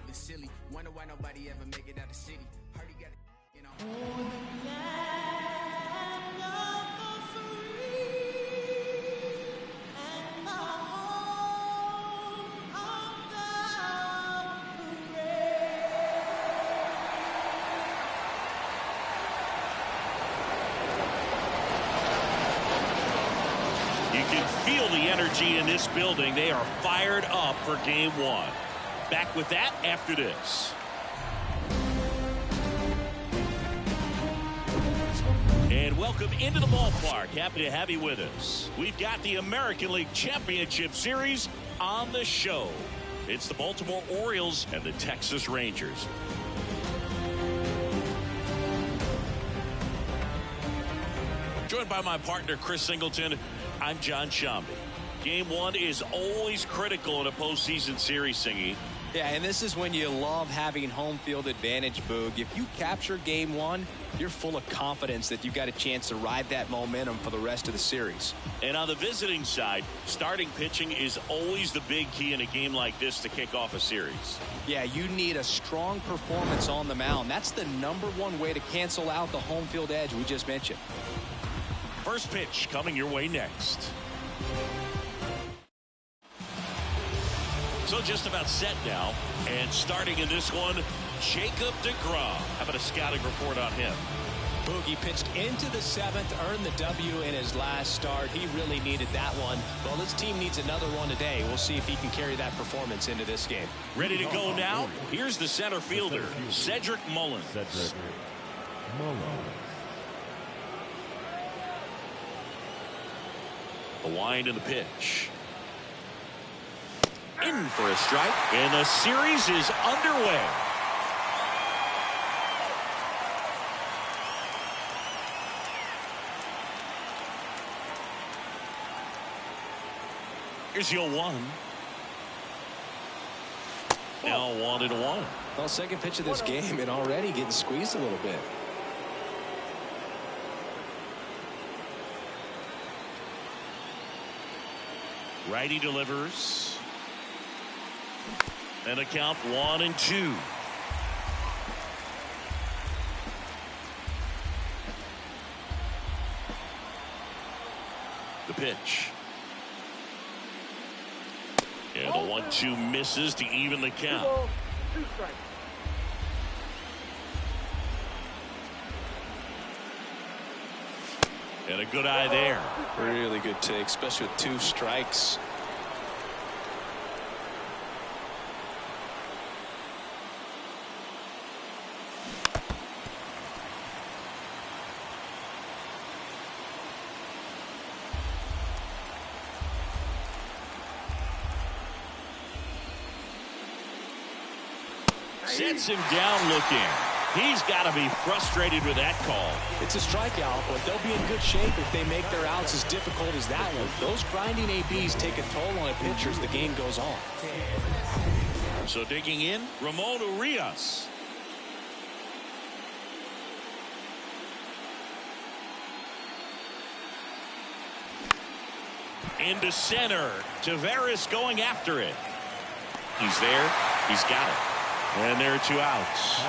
looking silly. Wonder why nobody ever make it out the city. Heard he got it, you know. You can feel the energy in this building. They are fired up for game one. Back with that after this. And welcome into the ballpark. Happy to have you with us. We've got the American League Championship Series on the show. It's the Baltimore Orioles and the Texas Rangers. Joined by my partner, Chris Singleton. I'm John Shambi. Game one is always critical in a postseason series, Singy. Yeah, and this is when you love having home field advantage, Boog. If you capture game one, you're full of confidence that you've got a chance to ride that momentum for the rest of the series. And on the visiting side, starting pitching is always the big key in a game like this to kick off a series. Yeah, you need a strong performance on the mound. That's the #1 way to cancel out the home field edge we just mentioned. First pitch coming your way next. So just about set now. And starting in this one, Jacob deGrom. How about a scouting report on him? Boogie pitched into the 7th, earned the W in his last start. He really needed that one. Well, his team needs another one today. We'll see if he can carry that performance into this game. Ready to go now? Here's the center fielder, Cedric Mullins. The wind and the pitch. In for a strike, and the series is underway. Here's your 1. Now 1-1. Well, second pitch of this game and already getting squeezed a little bit. Righty delivers. And a count 1-2. The pitch. And the 1-2 misses to even the count. 2 strikes. And a good eye there. Really good take, especially with 2 strikes. Sets him down looking. He's got to be frustrated with that call. It's a strikeout, but they'll be in good shape if they make their outs as difficult as that one. Those grinding ABs take a toll on a pitcher as the game goes on. So digging in, Ramon Urias. Into center. Tavares going after it. He's there. He's got it. And there are 2 outs.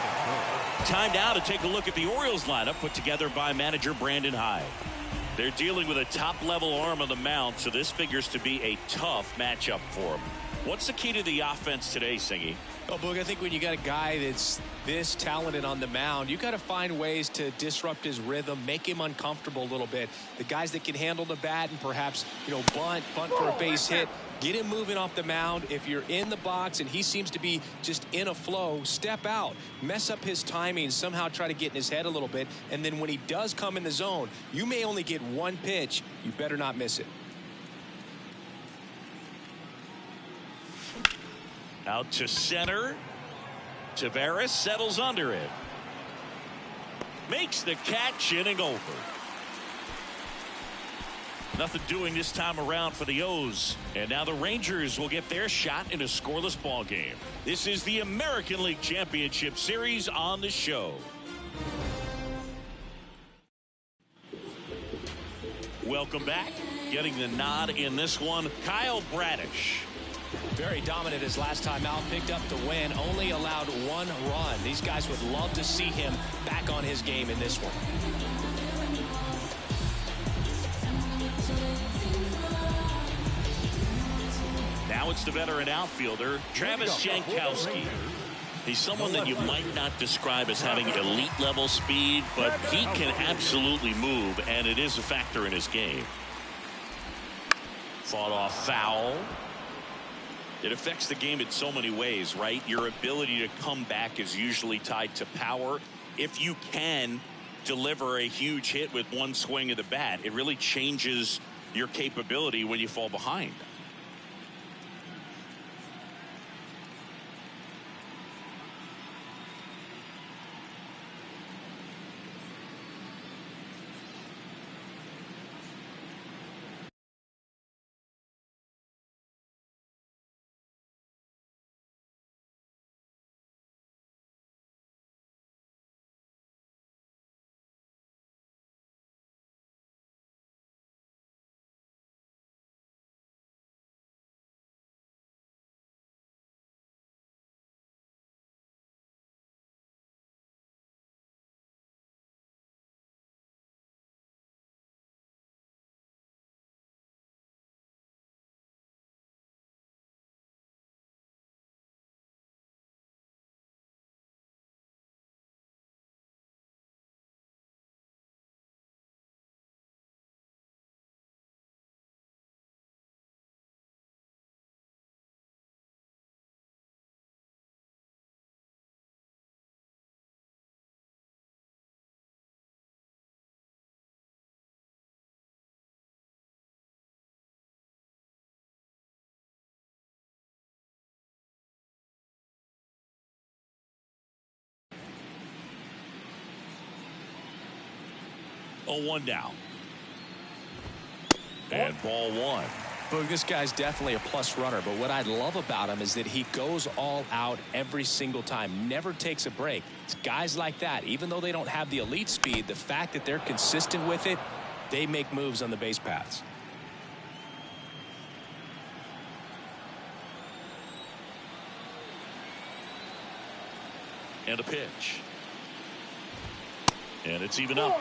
Time now to take a look at the Orioles lineup put together by manager Brandon Hyde. They're dealing with a top-level arm on the mound, so this figures to be a tough matchup for them. What's the key to the offense today, Singy? Oh, Boog, I think when you got a guy that's this talented on the mound, you got to find ways to disrupt his rhythm, make him uncomfortable a little bit. The guys that can handle the bat and perhaps, bunt for a base hit, get him moving off the mound. If you're in the box and he seems to be just in a flow, step out, mess up his timing, somehow try to get in his head a little bit. And then when he does come in the zone, you may only get 1 pitch. You better not miss it. Out to center. Tavares settles under it. Makes the catch, inning over. Nothing doing this time around for the O's. And now the Rangers will get their shot in a scoreless ball game. This is the American League Championship Series on the show. Welcome back. Getting the nod in this one, Kyle Bradish. Very dominant his last time out. Picked up the win. Only allowed 1 run. These guys would love to see him back on his game in this one. Now it's the veteran outfielder, Travis Jankowski. He's someone that you might not describe as having elite level speed, but he can absolutely move, and it is a factor in his game. Fought off foul. It affects the game in so many ways, right? Your ability to come back is usually tied to power. If you can deliver a huge hit with one swing of the bat, it really changes your capability when you fall behind. Oh, 1 down. And ball 1. Boog, this guy's definitely a plus runner, but what I love about him is that he goes all out every single time, never takes a break. It's guys like that, even though they don't have the elite speed, the fact that they're consistent with it, they make moves on the base paths. And a pitch. And it's even up.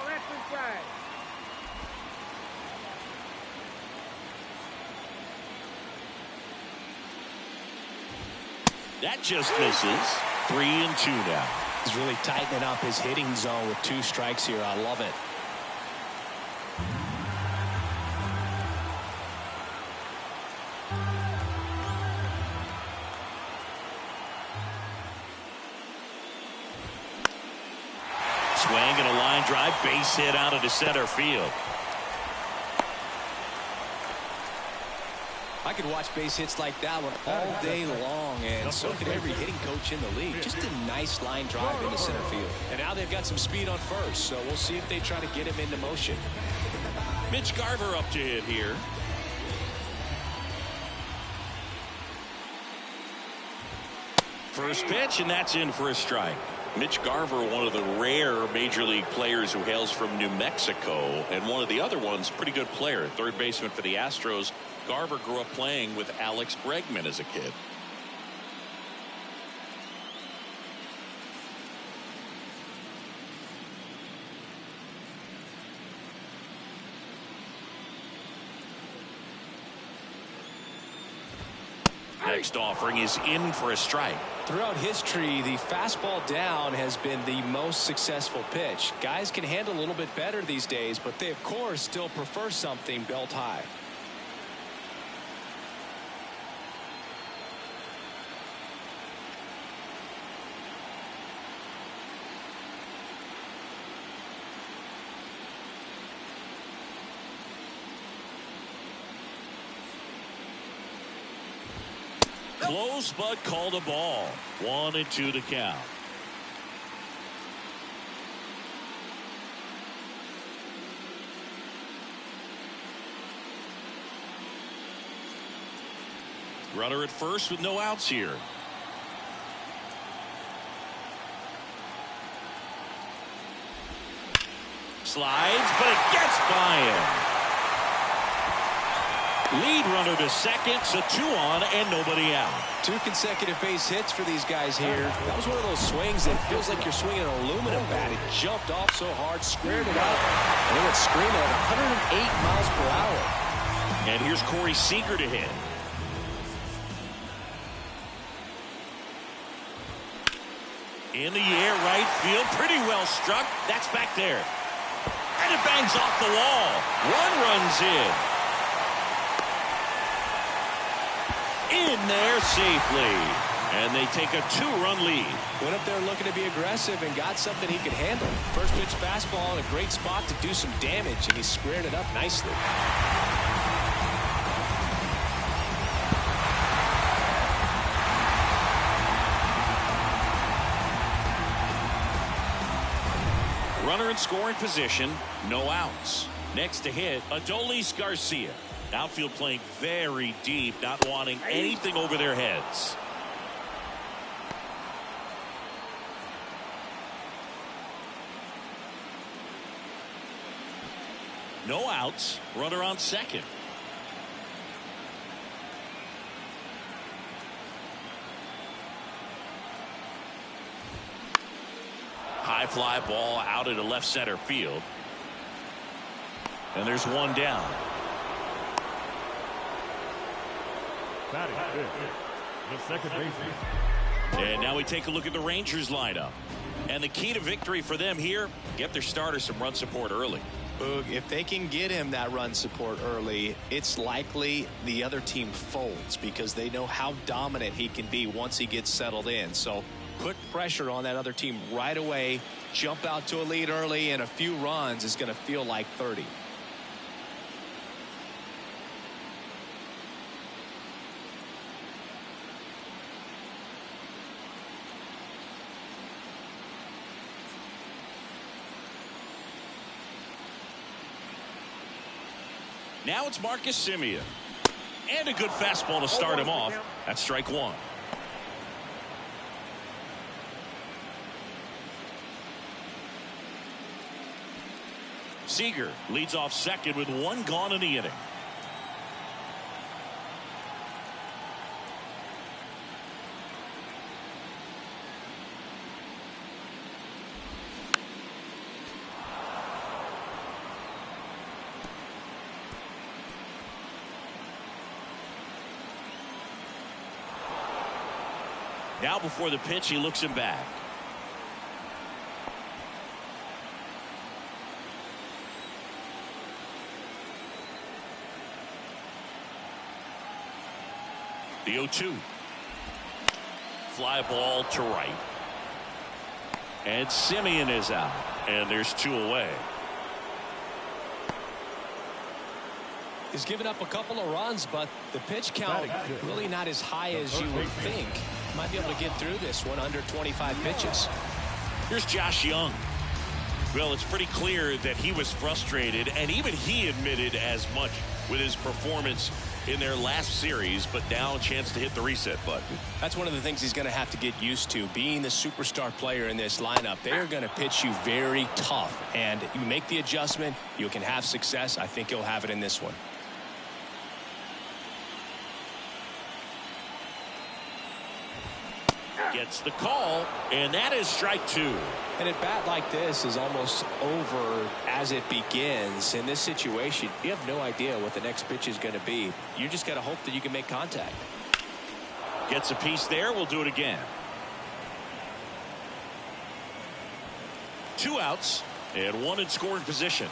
That just misses. 3-2 now. He's really tightening up his hitting zone with 2 strikes here. I love it. Swing and a line drive, base hit out into center field. I could watch base hits like that one all day long, and so could every hitting coach in the league. Just a nice line drive into center field. And now they've got some speed on first, so we'll see if they try to get him into motion. Mitch Garver up to hit here. First pitch, and that's in for a strike. Mitch Garver, one of the rare major league players who hails from New Mexico, and one of the other ones, pretty good player, third baseman for the Astros. Garver grew up playing with Alex Bregman as a kid. Next offering is in for a strike. Throughout history, the fastball down has been the most successful pitch. Guys can handle a little bit better these days, but they, of course, still prefer something belt high. Close, but called a ball. 1-2 to count. Runner at first with no outs here. Slides, but it gets by him. Lead runner to second, so 2 on and nobody out. 2 consecutive base hits for these guys here. That was one of those swings that feels like you're swinging an aluminum bat. It jumped off so hard, squared it up, and it went screaming at 108 miles per hour. And here's Corey Seager to hit. In the air, right field, pretty well struck. That's back there. And it bangs off the wall. 1 runs in. In there safely. And they take a 2-run lead. Went up there looking to be aggressive and got something he could handle. First pitch fastball in a great spot to do some damage, and he squared it up nicely. Runner in scoring position, no outs. Next to hit, Adolis Garcia. Outfield playing very deep, not wanting anything over their heads. No outs, runner on second. High fly ball out into left center field. And there's 1 down. Batting the second baseman. And now we take a look at the Rangers lineup. And the key to victory for them here, get their starter some run support early. If they can get him that run support early, it's likely the other team folds because they know how dominant he can be once he gets settled in. So put pressure on that other team right away. Jump out to a lead early, and a few runs is going to feel like 30. Now it's Marcus Semien. And a good fastball to start him off. That's strike 1. Seager leads off second with 1 gone in the inning. Now before the pitch, he looks him back. The 0-2. Fly ball to right. And Semien is out. And there's 2 away. He's given up a couple of runs, but the pitch count really not as high as you would think. Might be able to get through this one under 25 pitches. Here's Josh Young. Well, it's pretty clear that he was frustrated, and even he admitted as much with his performance in their last series, but now a chance to hit the reset button. That's one of the things he's going to have to get used to, being the superstar player in this lineup. They're going to pitch you very tough, and you make the adjustment, you can have success. I think he'll have it in this one. Gets the call, and that is strike 2. And a bat like this is almost over as it begins. In this situation, you have no idea what the next pitch is going to be. You just got to hope that you can make contact. Gets a piece there. We'll do it again. 2 outs and 1 in scoring position.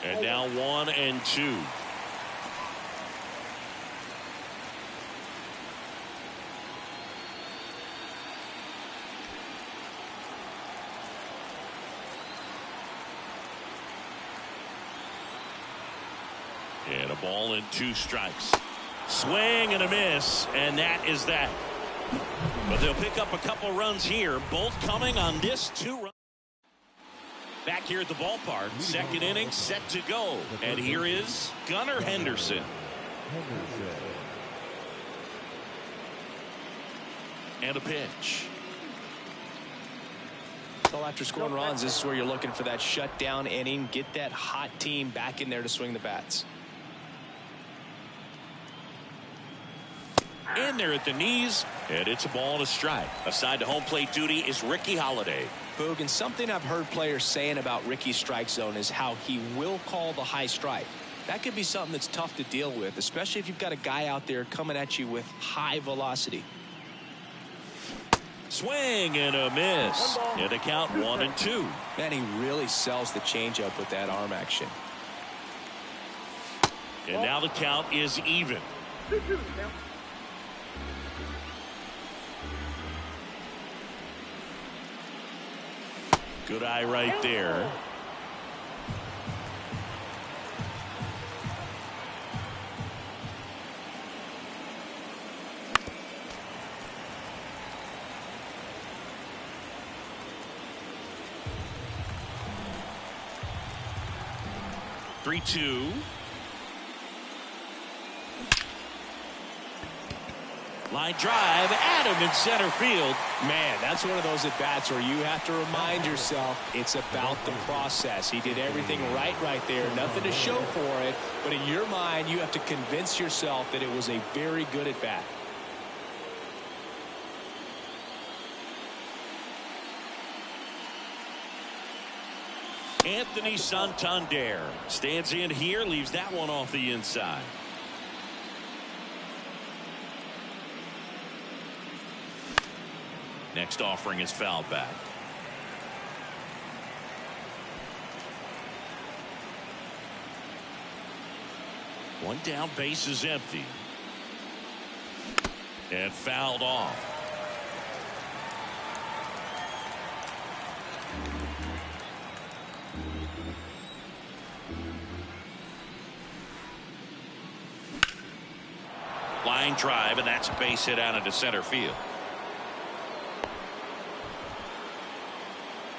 And now 1 and 2. And a ball and 2 strikes. Swing and a miss, and that is that. But they'll pick up a couple runs here, both coming on this 2-run. Back here at the ballpark, second inning set to go. And here is Gunnar Henderson. And a pitch. So after scoring runs, this is where you're looking for that shutdown inning. Get that hot team back in there to swing the bats. In there at the knees, and it's a ball and a strike. Assigned to home plate duty is Ricky Holiday. Boog, and something I've heard players saying about Ricky's strike zone is how he will call the high strike. That could be something that's tough to deal with, especially if you've got a guy out there coming at you with high velocity. Swing and a miss. And a count 1-2. Man, he really sells the changeup with that arm action. And now the count is even. Good eye right there. Three-two. Line drive, Adam in center field. Man, that's one of those at-bats where you have to remind yourself it's about the process. He did everything right there. Nothing to show for it. But in your mind, you have to convince yourself that it was a very good at-bat. Anthony Santander stands in here, leaves that one off the inside. Next offering is fouled back. One down, base is empty. And fouled off. Line drive, and that's a base hit out into center field.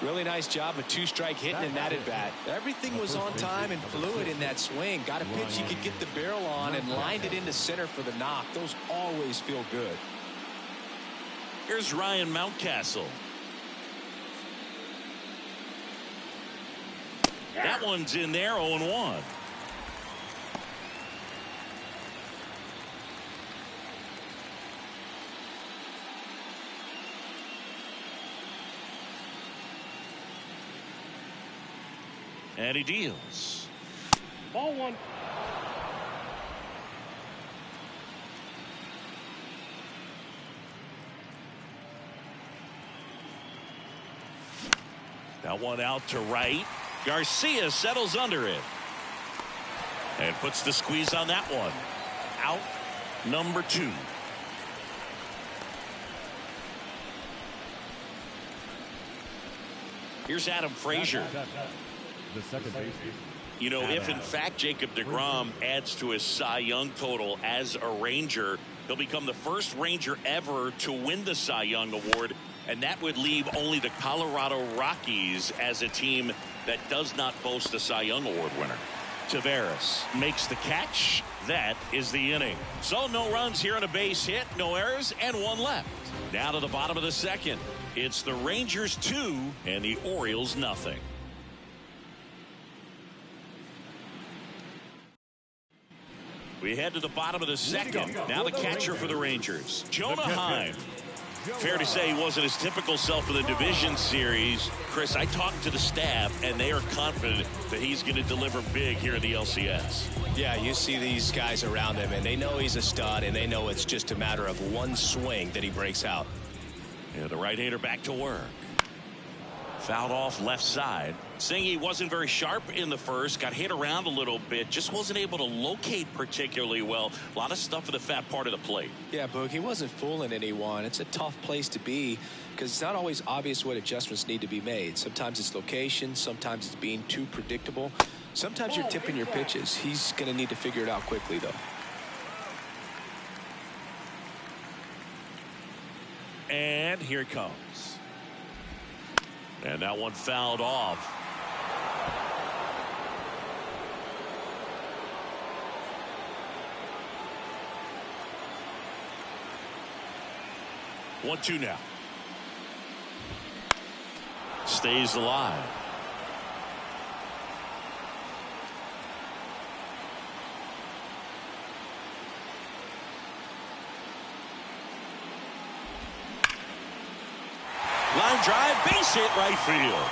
Really nice job of two-strike hitting in that at-bat. Everything was on time and fluid in that swing. Got a pitch he could get the barrel on and lined it into center for the knock. Those always feel good. Here's Ryan Mountcastle. That one's in there, 0-1. And he deals. Ball one. That one out to right. Garcia settles under it. And puts the squeeze on that one. Out number 2. Here's Adam Frazier. The second baseman. You know, if in fact Jacob deGrom adds to his Cy Young total as a Ranger, he'll become the first Ranger ever to win the Cy Young Award, and that would leave only the Colorado Rockies as a team that does not boast a Cy Young Award winner. Taveras makes the catch. That is the inning. So no runs here on a base hit, no errors, and one left. Now to the bottom of the second. It's the Rangers 2 and the Orioles nothing. We head to the bottom of the second. Now the catcher for the Rangers, Jonah Heim. Fair to say he wasn't his typical self in the division series. Chris, I talked to the staff, and they are confident that he's going to deliver big here in the LCS. Yeah, you see these guys around him, and they know he's a stud, and they know it's just a matter of one swing that he breaks out. Yeah, the right-hander back to work. Fouled off left side. Saying he wasn't very sharp in the first, got hit around a little bit, just wasn't able to locate particularly well. A lot of stuff in the fat part of the plate. Yeah, Boog, he wasn't fooling anyone. It's a tough place to be because it's not always obvious what adjustments need to be made. Sometimes it's location, sometimes it's being too predictable. Sometimes you're tipping your pitches. He's going to need to figure it out quickly, though. And here it comes. And that one fouled off. 1-2 now. Stays alive. Line drive, base hit, right field.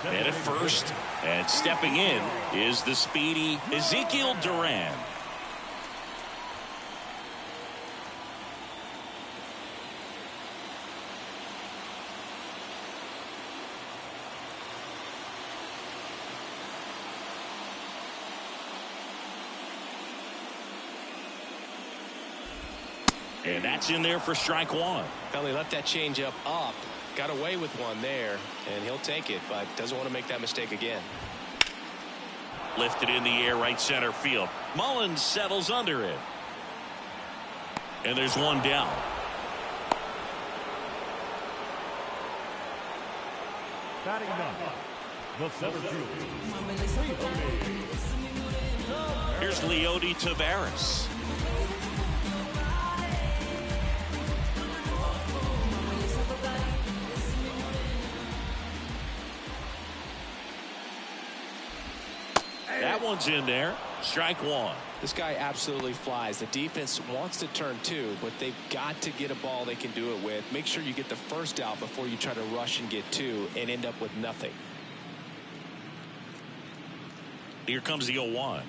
And at first, and stepping in is the speedy Ezekiel Duran. And that's in there for strike one. Well, he left that changeup up. Got away with one there, and he'll take it, but doesn't want to make that mistake again. Lifted in the air, right center field. Mullins settles under it. And there's one down. Batting ninth, the center field. Here's Leody Taveras. That one's in there. Strike one. This guy absolutely flies. The defense wants to turn two, but they've got to get a ball they can do it with. Make sure you get the first out before you try to rush and get two and end up with nothing. Here comes the 0-1.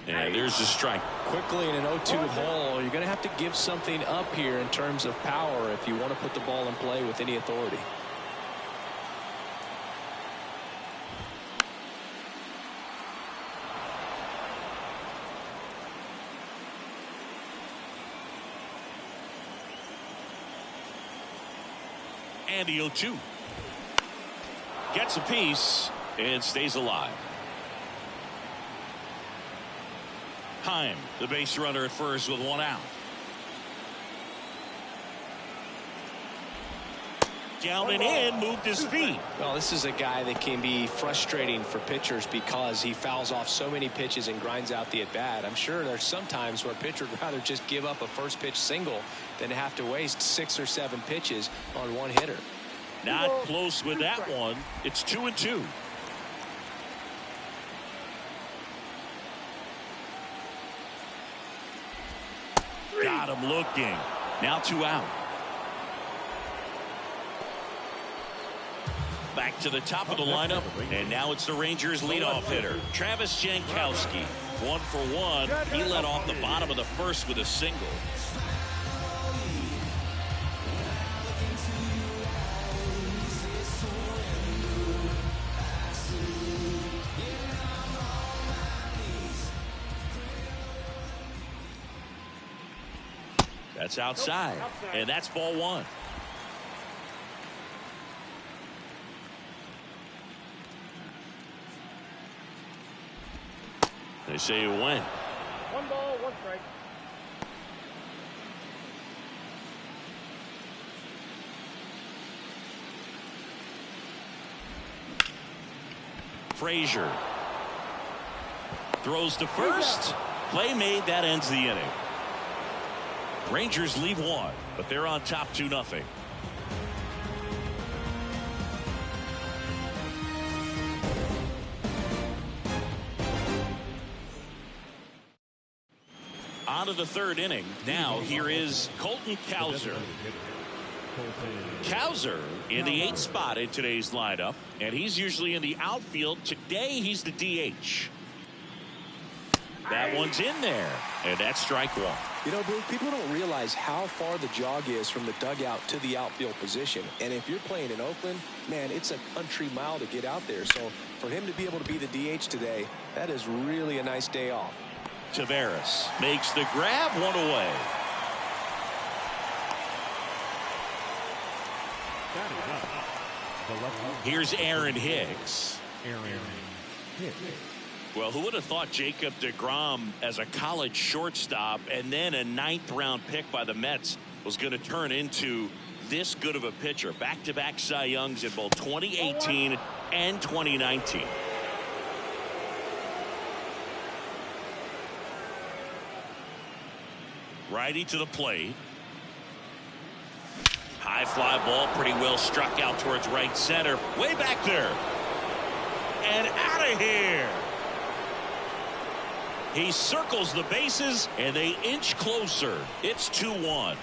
And there's the strike. Quickly in an 0-2 hole, you're going to have to give something up here in terms of power if you want to put the ball in play with any authority. And the 0-2. Gets a piece and stays alive. Heim, the base runner at first with one out. Down and in, moved his feet. Well, this is a guy that can be frustrating for pitchers because he fouls off so many pitches and grinds out the at-bat. I'm sure there's some times where a pitcher would rather just give up a first pitch single than have to waste 6 or 7 pitches on one hitter. Not close with that one. It's 2-2. Got him looking. Now 2 out. Back to the top of the lineup, and now it's the Rangers leadoff hitter, Travis Jankowski. 1 for 1. He led off the bottom of the first with a single. That's outside, and that's ball 1. They say it went. 1 ball, 1 strike. Frazier throws to first. Play made. That ends the inning. Rangers leave 1, but they're on top 2-0. On to the 3rd inning. Now here is Colton Cowser. Cowser in the 8th spot in today's lineup, and he's usually in the outfield. Today he's the DH. That one's in there, and that's strike 1. You know, Bruce, people don't realize how far the jog is from the dugout to the outfield position. And if you're playing in Oakland, man, it's a country mile to get out there. So for him to be able to be the DH today, that is really a nice day off. Taveras makes the grab, 1 away. Here's Aaron Hicks. Well, who would have thought Jacob deGrom as a college shortstop and then a 9th-round pick by the Mets was going to turn into this good of a pitcher? Back-to-back Cy Youngs in both 2018 and 2019. Righty to the plate. High fly ball, pretty well struck out towards right center. Way back there. And out of here. He circles the bases, and they inch closer. It's 2-1.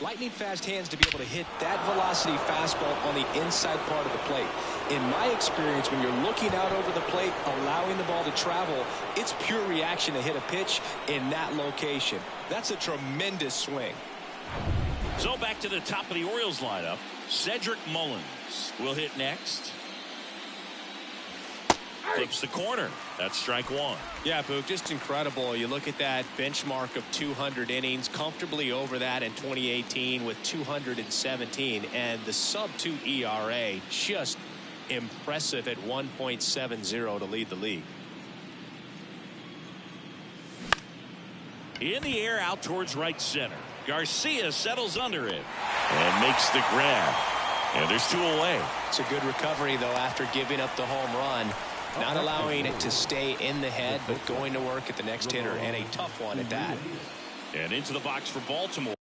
Lightning fast hands to be able to hit that velocity fastball on the inside part of the plate. In my experience, when you're looking out over the plate, allowing the ball to travel, it's pure reaction to hit a pitch in that location. That's a tremendous swing. So back to the top of the Orioles lineup. Cedric Mullins will hit next. Clips the corner. That's strike one. Yeah, Boog, just incredible. You look at that benchmark of 200 innings, comfortably over that in 2018 with 217, and the sub-2 ERA, just impressive at 1.70 to lead the league. In the air out towards right center. Garcia settles under it and makes the grab. And there's two away. It's a good recovery, though, after giving up the home run. Not allowing it to stay in the head, but going to work at the next hitter, and a tough one at that. And into the box for Baltimore.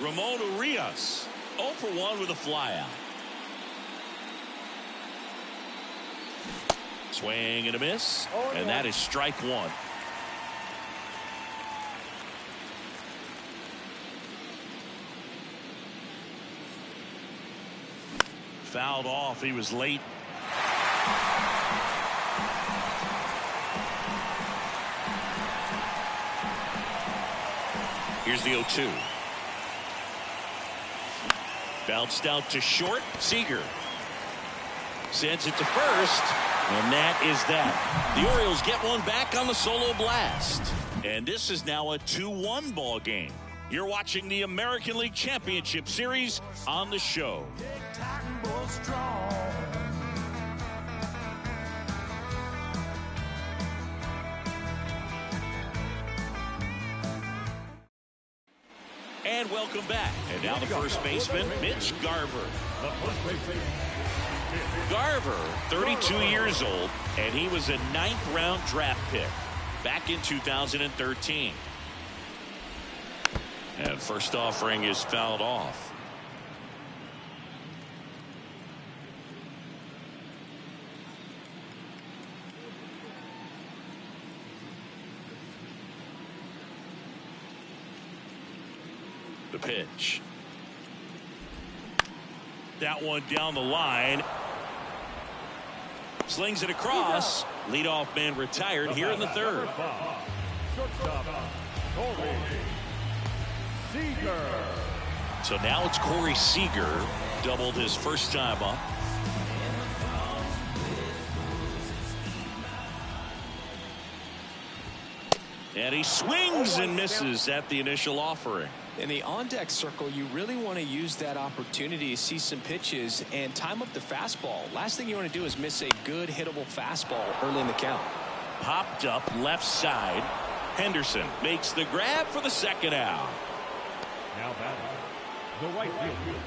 Ramon Urias. 0 for 1 with a flyout. Swing and a miss, and that is strike one. Fouled off. He was late. Here's the 0-2. Bounced out to short. Seager sends it to first, and that is that. The Orioles get one back on the solo blast, and this is now a 2-1 ball game. You're watching the American League Championship Series on the show. And welcome back. And now the first baseman, Mitch Garver. Garver, 32 years old, and he was a 9th-round draft pick back in 2013. And first offering is fouled off. The pitch. That one down the line. Slings it across. Leadoff man retired here in the third. So now it's Corey Seager. Doubled his first time up. And he swings and misses at the initial offering. In the on-deck circle, you really want to use that opportunity to see some pitches and time up the fastball. Last thing you want to do is miss a good hittable fastball early in the count. Popped up left side. Henderson makes the grab for the second out. Now batting, the right field.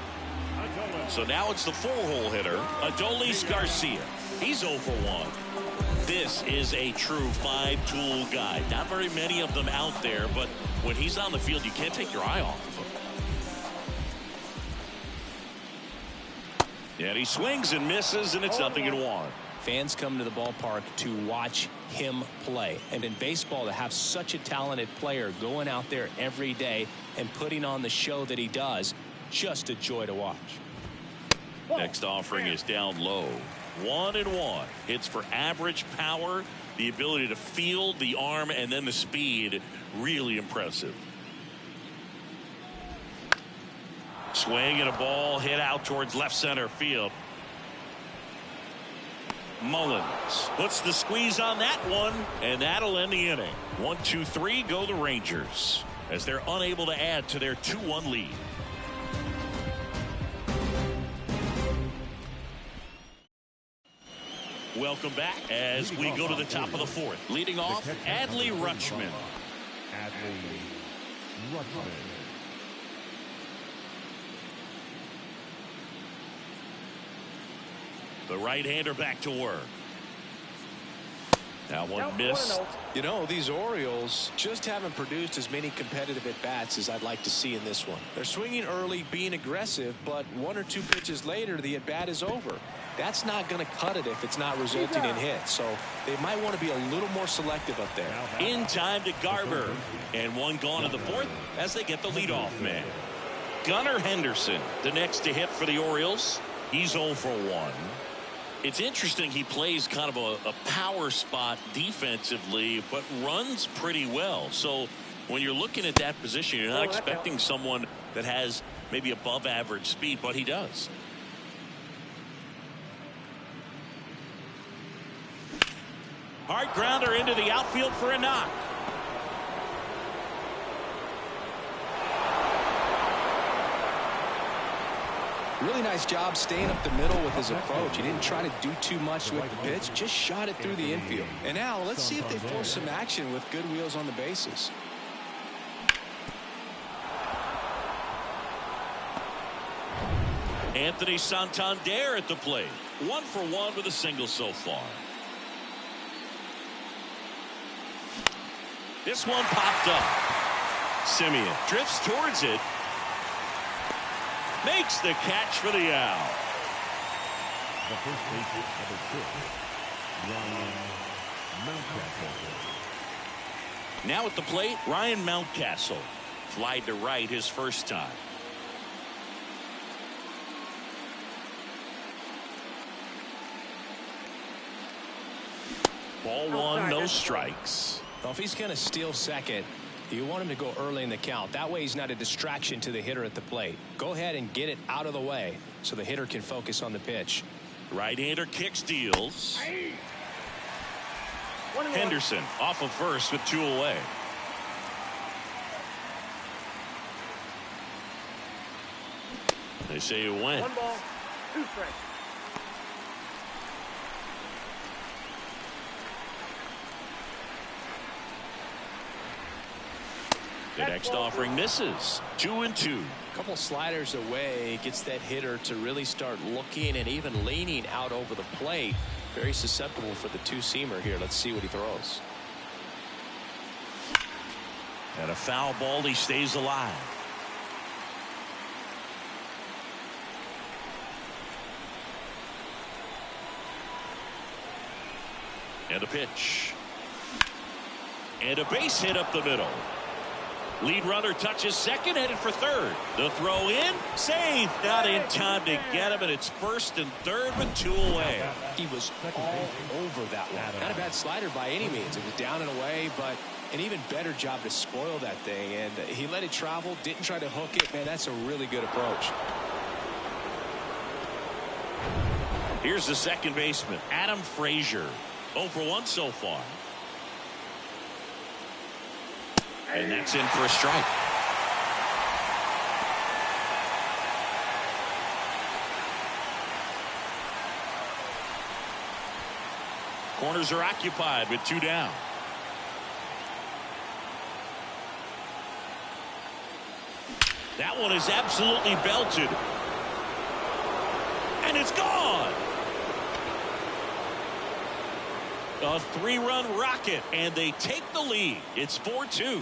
So now it's the 4-hole hitter, Adolis Garcia. He's 0 for 1. This is a true 5-tool guy. Not very many of them out there, but when he's on the field, you can't take your eye off of him. And he swings and misses, and it's 0-1. Fans come to the ballpark to watch him play. And in baseball, to have such a talented player going out there every day and putting on the show that he does, just a joy to watch. Next offering is down low. 1-1. Hits for average power, the ability to field, the arm, and then the speed. Really impressive. Swing and a ball hit out towards left center field. Mullins puts the squeeze on that one, and that'll end the inning. 1-2-3 go the Rangers as they're unable to add to their 2-1 lead. Welcome back as we go to the top of the fourth. Leading off, Adley Rutschman. The right-hander back to work. That one missed. You know, these Orioles just haven't produced as many competitive at-bats as I'd like to see in this one. They're swinging early, being aggressive, but 1 or 2 pitches later, the at-bat is over. That's not going to cut it if it's not resulting in hits. So they might want to be a little more selective up there. In time to Garber. And one gone in the fourth as they get the leadoff man. Gunnar Henderson, the next to hit for the Orioles. He's 0 for 1. It's interesting he plays kind of a power spot defensively, but runs pretty well. So when you're looking at that position, you're not expecting someone that has maybe above average speed, but he does. Hard grounder into the outfield for a knock. Really nice job staying up the middle with his approach. He didn't try to do too much with the pitch, just shot it through the infield. And now let's see if they force some action with good wheels on the bases. Anthony Santander at the plate. 1 for 1 with a single so far. This one popped up. Simeon drifts towards it. makes the catch for the out. The first baseman, number 6, Ryan Mountcastle. Now at the plate, Ryan Mountcastle. Flied to right his first time. Ball one, no strikes. Well, if he's going to steal second, you want him to go early in the count. That way he's not a distraction to the hitter at the plate. Go ahead and get it out of the way so the hitter can focus on the pitch. Right-hander kick steals. Henderson off of first with 2 away. They say it went. 1 ball, 2 strikes. The next offering misses. 2-2. A couple sliders away gets that hitter to really start looking and even leaning out over the plate. Very susceptible for the 2-seamer here. Let's see what he throws. And a foul ball. He stays alive. And a pitch. And a base hit up the middle. Lead runner touches second, headed for third. The throw in, safe. Not in time to get him, and it's first and third with 2 away. He was all over that one. Not a bad slider by any means. It was down and away, but an even better job to spoil that thing. And he let it travel, didn't try to hook it. Man, that's a really good approach. Here's the second baseman, Adam Frazier. 0 for 1 so far. And that's in for a strike. Corners are occupied with 2 down. That one is absolutely belted. And it's gone. A 3-run rocket, and they take the lead. It's 4-2.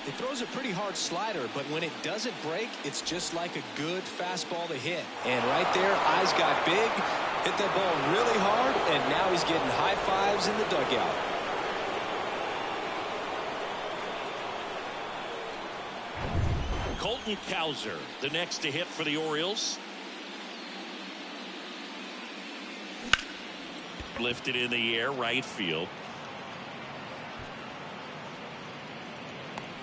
It throws a pretty hard slider, but when it doesn't break, it's just like a good fastball to hit. And right there, eyes got big, hit that ball really hard, and now he's getting high fives in the dugout. Colton Cowser, the next to hit for the Orioles. Lifted in the air, right field.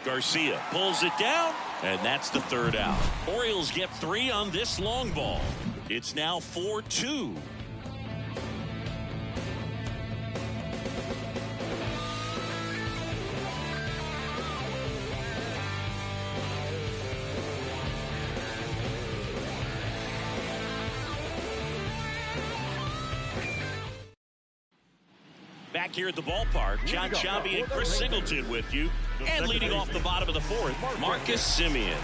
Garcia pulls it down, and that's the 3rd out. Orioles get 3 on this long ball. It's now 4-2. Back here at the ballpark, John Chambi and Chris Singleton with you. And leading off the bottom of the 4th, Marcus Semien.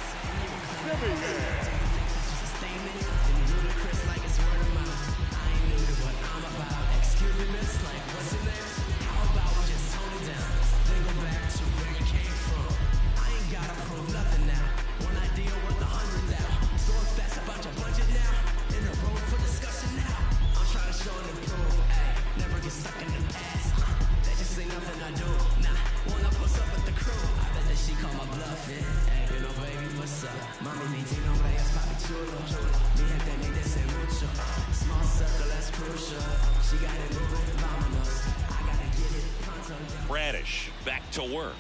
Bradish back to work.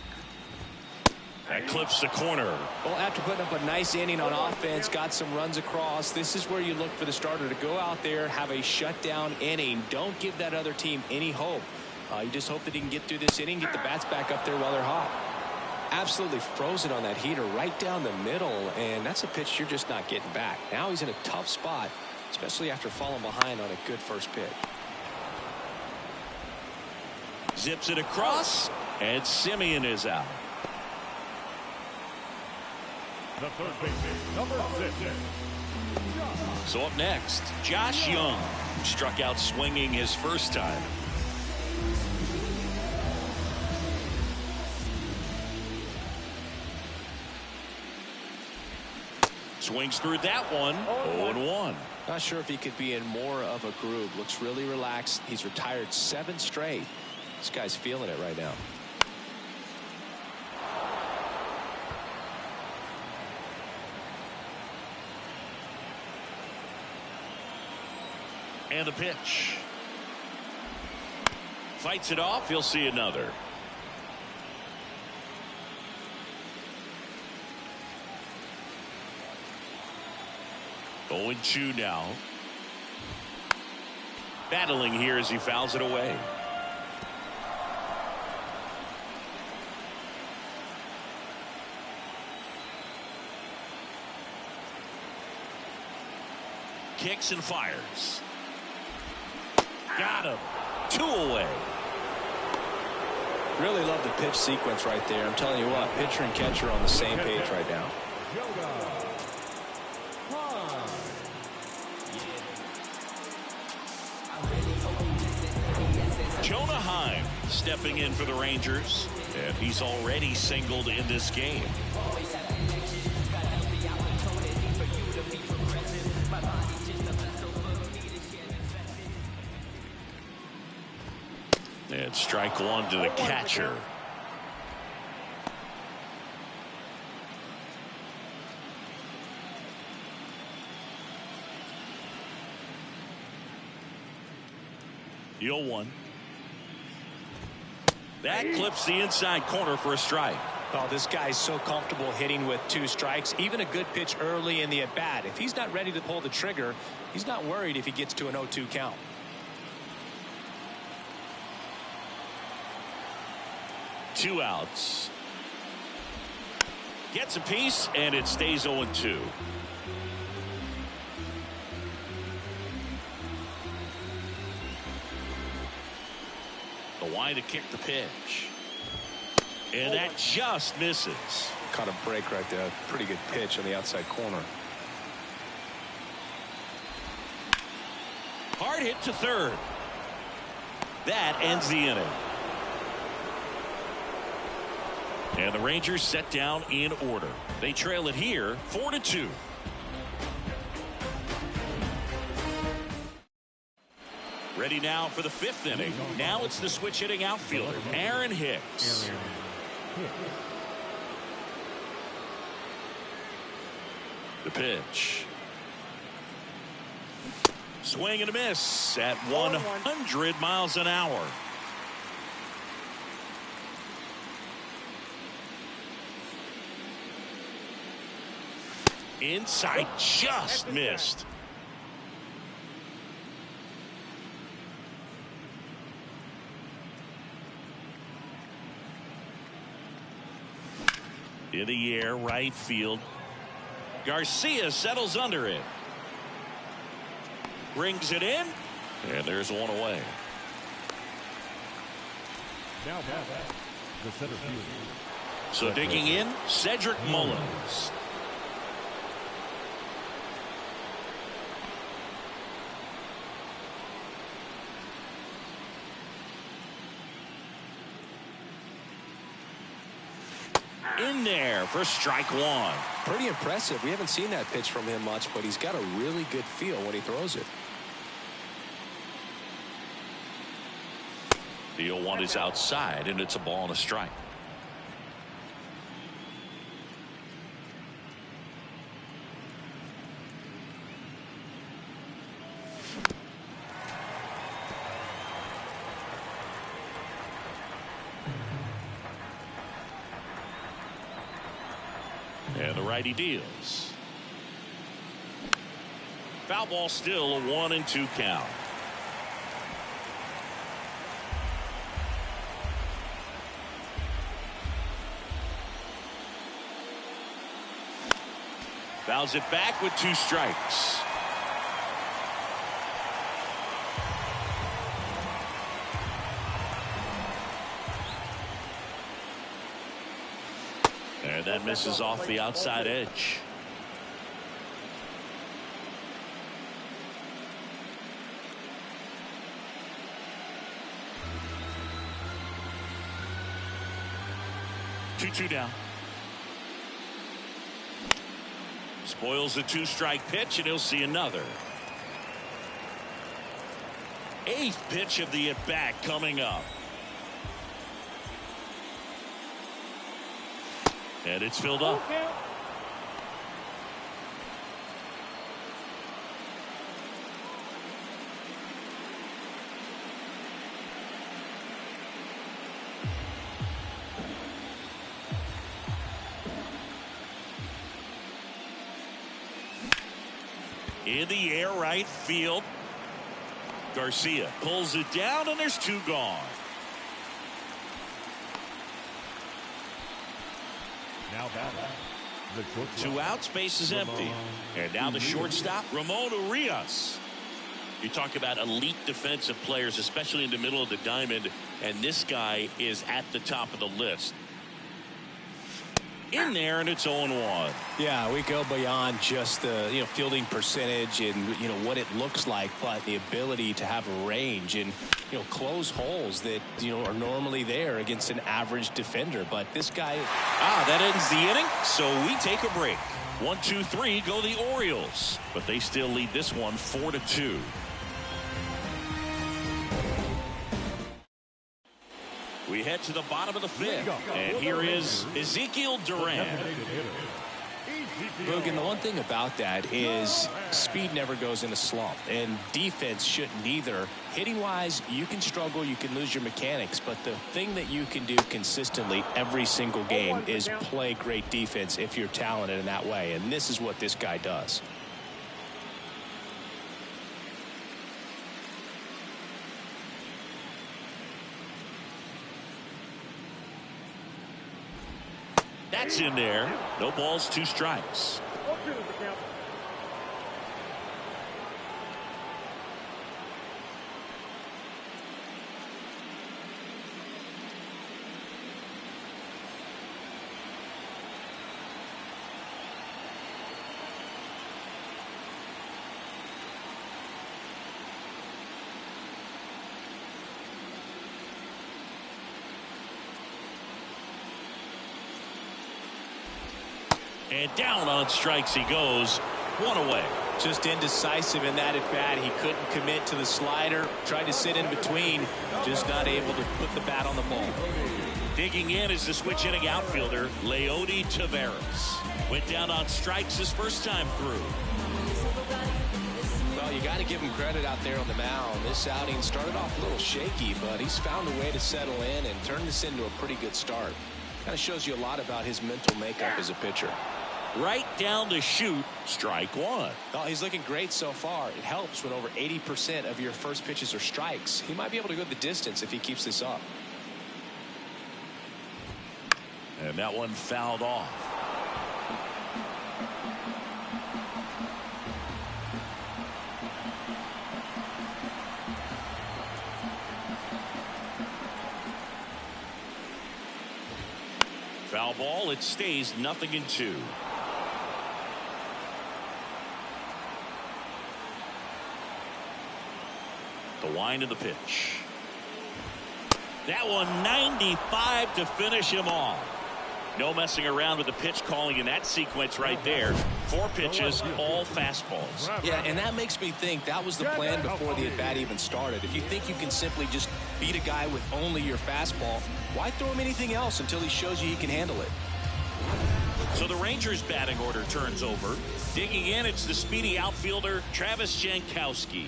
That clips the corner. Well, after putting up a nice inning on offense, got some runs across, this is where you look for the starter to go out there, have a shutdown inning. Don't give that other team any hope. You just hope that he can get through this inning, get the bats back up there while they're hot. Absolutely frozen on that heater right down the middle, and that's a pitch you're just not getting back. Now he's in a tough spot, especially after falling behind on a good first pitch. Zips it across, and Semien is out. The third baseman, number 6. So up next, Josh Young, who struck out swinging his first time. Swings through that one. 0-1. Not sure if he could be in more of a groove. Looks really relaxed. He's retired 7 straight. This guy's feeling it right now. And the pitch. Fights it off. He'll see another. Going 2 now. Battling here as he fouls it away. Kicks and fires. Got him. 2 away. Really love the pitch sequence right there. I'm telling you what, pitcher and catcher on the same page right now. Jonah Heim stepping in for the Rangers, and he's already singled in this game. And strike 1 to the catcher. The 0-1. That clips the inside corner for a strike. Oh, this guy's so comfortable hitting with 2 strikes. Even a good pitch early in the at-bat. If he's not ready to pull the trigger, he's not worried if he gets to an 0-2 count. Two outs. Gets a piece, and it stays 0-2. The wide to kick the pitch. And that just misses. Caught a break right there. Pretty good pitch on the outside corner. Hard hit to third. That ends the inning. And the Rangers set down in order. They trail it here 4-2. Ready now for the 5th inning. Now it's the switch hitting outfielder, Aaron Hicks. The pitch. Swing and a miss at 100 miles an hour. Inside, just missed. In the air, right field. Garcia settles under it. Brings it in. And there's 1 away. Now back, the center field. So digging in, Cedric Mullins. In there for strike 1. Pretty impressive. We haven't seen that pitch from him much, but he's got a really good feel when he throws it. The 0-1 is outside, and it's a ball and a strike. And the righty deals. Foul ball, still a 1-2 count. Fouls it back with 2 strikes. And that misses off the outside edge. Two down. Spoils the two-strike pitch, and he'll see another. Eighth pitch of the at-bat coming up. And it's filled up. In the air, right field. Garcia pulls it down, and there's two gone. Now batting. Two outs, base is empty. And now the shortstop, Ramon Urias. You talk about elite defensive players, especially in the middle of the diamond, and this guy is at the top of the list. In there, and it's 0-1. Yeah, we go beyond just the fielding percentage and what it looks like, but the ability to have a range and close holes that are normally there against an average defender. But this guy, that ends the inning, so we take a break. 1-2-3 go the Orioles, but they still lead this one 4-2. We head to the bottom of the fifth, and here is Ezekiel Duran. Look, and the one thing about that is speed never goes in a slump, and defense shouldn't either. Hitting-wise, you can struggle, you can lose your mechanics, but the thing that you can do consistently every single game is play great defense if you're talented in that way, and this is what this guy does. That's in there. No balls, two strikes. And down on strikes he goes. One away. Just indecisive in that at bat. He couldn't commit to the slider. Tried to sit in between. Just not able to put the bat on the ball. Digging in is the switch hitting outfielder, Leody Taveras. Went down on strikes his first time through. Well, you got to give him credit out there on the mound. This outing started off a little shaky, but he's found a way to settle in and turn this into a pretty good start. Kind of shows you a lot about his mental makeup as a pitcher. Right down to shoot, strike one. Oh, he's looking great so far. It helps when over 80% of your first pitches are strikes. He might be able to go the distance if he keeps this up. And that one fouled off. Foul ball, it stays 0-2. The wind of the pitch. That one 95 to finish him off. No messing around with the pitch calling in that sequence right there. 4 pitches, all fastballs. Yeah, and that makes me think that was the plan before the at-bat even started. If you think you can simply just beat a guy with only your fastball, why throw him anything else until he shows you he can handle it? So the Rangers batting order turns over. Digging in, it's the speedy outfielder, Travis Jankowski.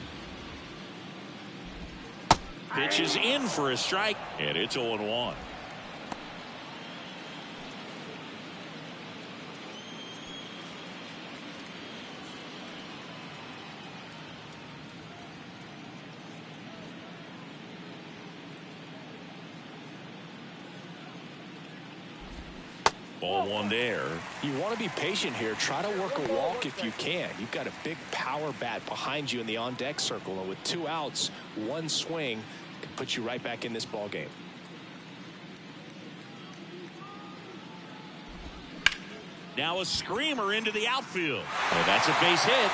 Pitch is in for a strike, and it's 0-1. Ball one there. You want to be patient here. Try to work a walk if you can. You've got a big power bat behind you in the on-deck circle, and with 2 outs, 1 swing can put you right back in this ball game. Now a screamer into the outfield. Oh, that's a base hit.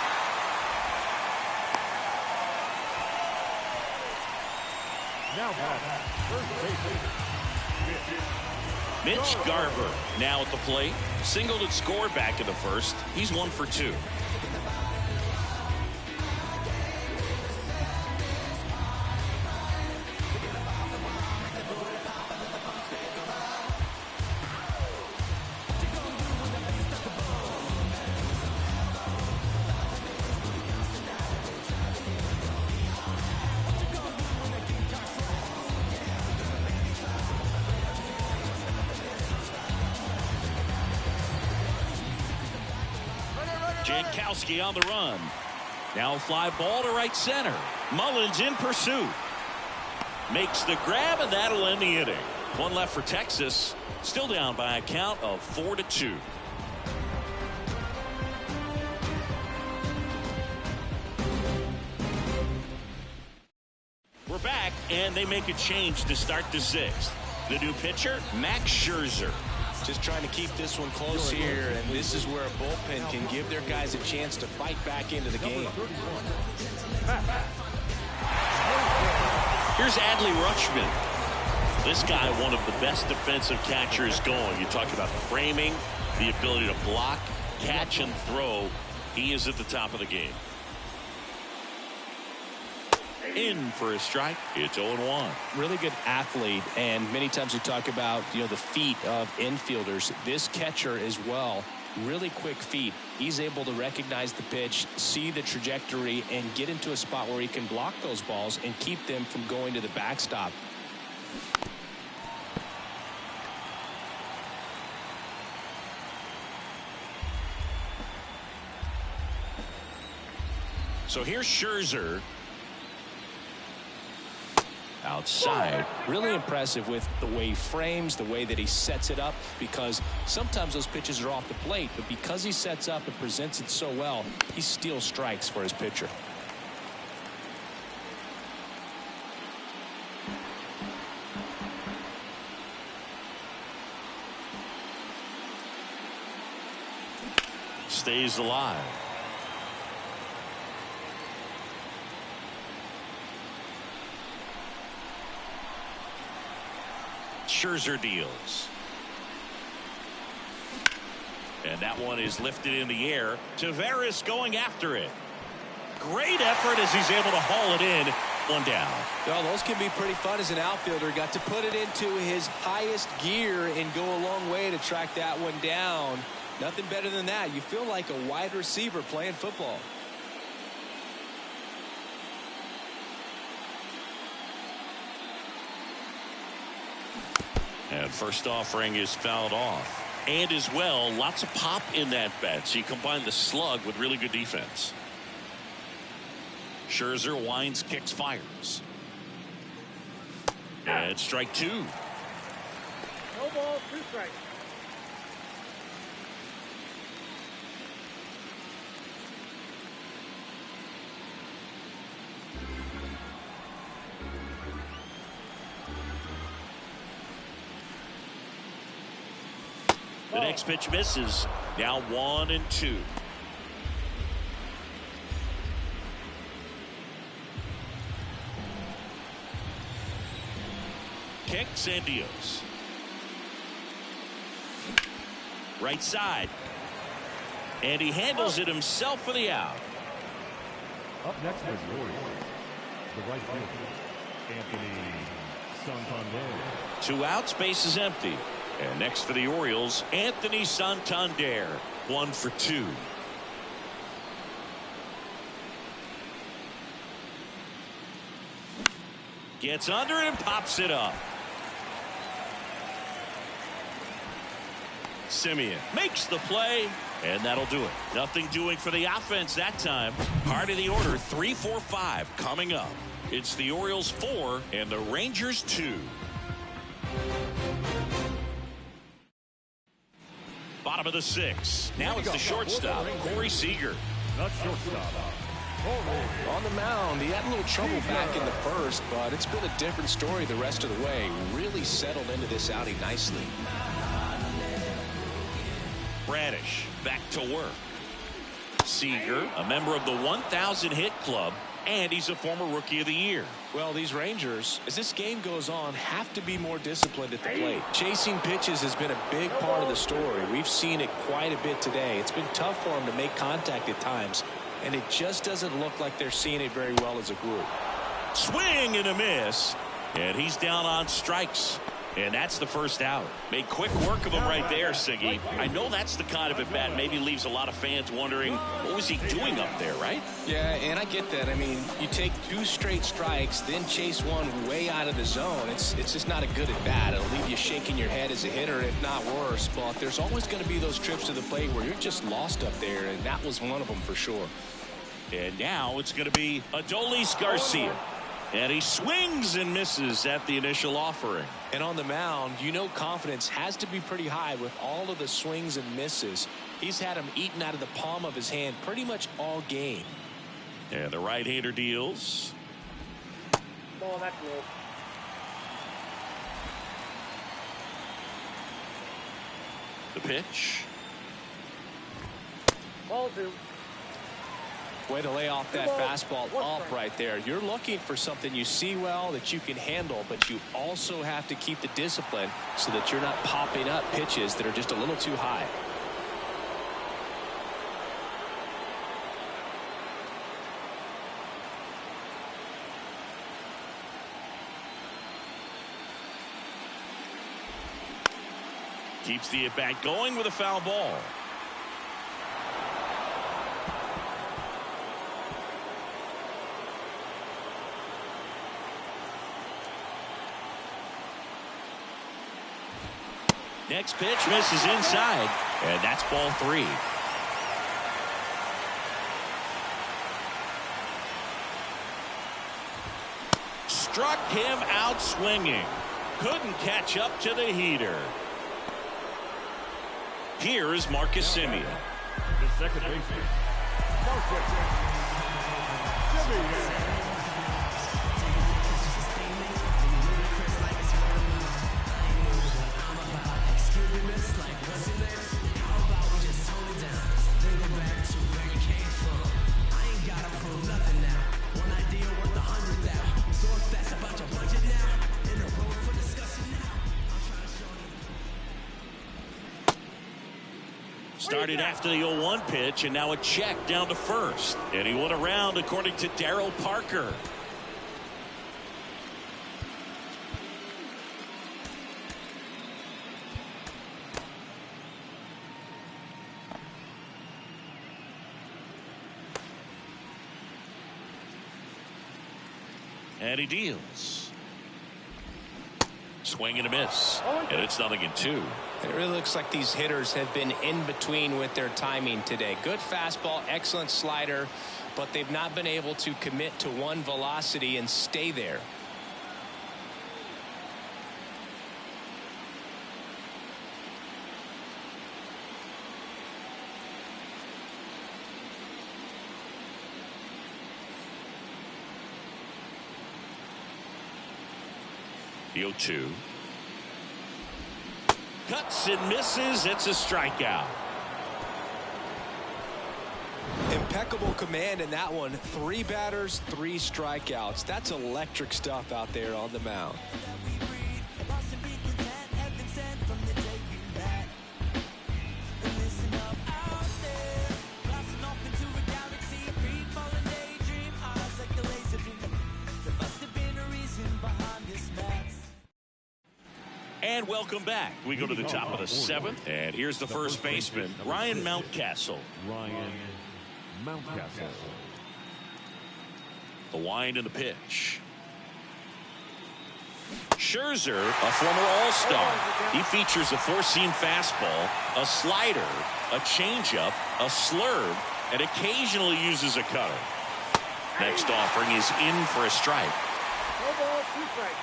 Now first base. Mitch Garver now at the plate. Singled and scored back in the first. He's 1 for 2. Jankowski on the run. Now a fly ball to right center. Mullins in pursuit. Makes the grab, and that'll end the inning. One left for Texas. Still down by a count of 4-2. We're back, and they make a change to start the 6th. The new pitcher, Max Scherzer. Just trying to keep this one close here, and this is where a bullpen can give their guys a chance to fight back into the game. Here's Adley Rutschman. This guy, one of the best defensive catchers going. You talk about the framing, the ability to block, catch, and throw. He is at the top of the game. In for a strike. It's 0-1. Really good athlete, and many times we talk about the feet of infielders. This catcher as well, really quick feet. He's able to recognize the pitch, see the trajectory, and get into a spot where he can block those balls and keep them from going to the backstop. So here's Scherzer. Outside. Really impressive with the way he frames, the way that he sets it up, because sometimes those pitches are off the plate, but because he sets up and presents it so well, he steals strikes for his pitcher. Stays alive. Scherzer deals. And that one is lifted in the air. Taveras going after it. Great effort as he's able to haul it in. One down. Well, those can be pretty fun as an outfielder. Got to put it into his highest gear and go a long way to track that one down. Nothing better than that. You feel like a wide receiver playing football. And first offering is fouled off. And as well, lots of pop in that bat. So you combine the slug with really good defense. Scherzer winds, kicks, fires. And strike 2. No ball, 2 strikes. The next pitch misses. Now 1-2. Kicks and deals. Right side. And he handles it himself for the out. Up next is the Orioles. The right fielder, Anthony Santander. 2 outs, base is empty. And next for the Orioles, Anthony Santander. 1 for 2. Gets under it and pops it up. Simeon makes the play, and that'll do it. Nothing doing for the offense that time. Heart of the order, 3-4-5 coming up. It's the Orioles 4 and the Rangers 2. Bottom of the 6th. Now it's the shortstop, Corey Seager. The shortstop, On the mound, he had a little trouble back in the first, but it's been a different story the rest of the way. Really settled into this outing nicely. Bradish back to work. Seager, a member of the 1,000 hit club, and he's a former Rookie of the Year. Well, these Rangers, as this game goes on, have to be more disciplined at the plate. Chasing pitches has been a big part of the story. We've seen it quite a bit today. It's been tough for them to make contact at times, and it just doesn't look like they're seeing it very well as a group. Swing and a miss, and he's down on strikes. And that's the first out. Made quick work of him right there, Siggy. I know that's the kind of at-bat maybe leaves a lot of fans wondering, what was he doing up there, right? Yeah, and I get that. I mean, you take 2 straight strikes, then chase one way out of the zone. It's just not a good at-bat. It'll leave you shaking your head as a hitter, if not worse. But there's always going to be those trips to the plate where you're just lost up there, and that was one of them for sure. And now it's going to be Adolis Garcia. And he swings and misses at the initial offering. And on the mound, you know confidence has to be pretty high with all of the swings and misses. He's had them eaten out of the palm of his hand pretty much all game. And the right-hander deals. Ball, that's low. The pitch. Ball 2. Way to lay off that fastball up right there. You're looking for something you see well that you can handle, but you also have to keep the discipline so that you're not popping up pitches that are just a little too high. Keeps the at-bat going with a foul ball. Next pitch misses inside, and that's ball 3. Struck him out swinging. Couldn't catch up to the heater. Here is Marcus Semien. The second baseman, Marcus Semien. Started after the 0-1 pitch, and now a check down to first. And he went around, according to Darryl Parker. And he deals. Swing and a miss. And it's 0-2. It really looks like these hitters have been in between with their timing today. Good fastball, excellent slider, but they've not been able to commit to one velocity and stay there. The 0-2. Cuts and misses. It's a strikeout. Impeccable command in that one. 3 batters, 3 strikeouts. That's electric stuff out there on the mound. And welcome back. We go to the top of the 7th, and here's the first baseman, Ryan Mountcastle. Ryan Mountcastle. The wind and the pitch. Scherzer, a former All-Star. He features a 4-seam fastball, a slider, a changeup, a slurve, and occasionally uses a cutter. Next offering is in for a strike. No ball, 2 strikes.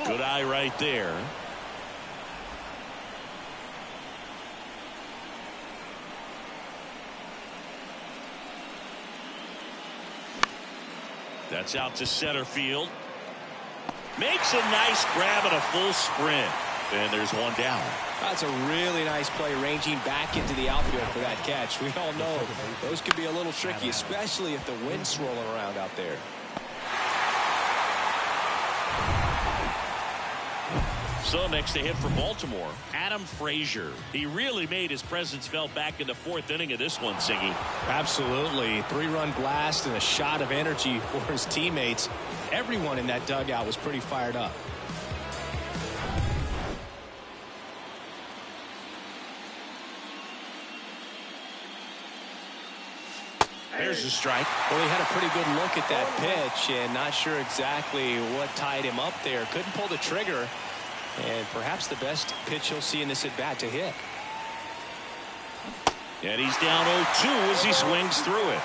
Good eye right there. That's out to center field. Makes a nice grab and a full sprint. And there's one down. That's a really nice play, ranging back into the outfield for that catch. We all know those can be a little tricky, especially if the wind's swirling around out there. So next to hit for Baltimore, Adam Frazier. He really made his presence felt back in the fourth inning of this one, Siggy. Absolutely. 3-run blast and a shot of energy for his teammates. Everyone in that dugout was pretty fired up. There's a strike. Well, he had a pretty good look at that pitch and not sure exactly what tied him up there. Couldn't pull the trigger. And perhaps the best pitch he'll see in this at-bat to hit. And he's down 0-2 as he swings through it.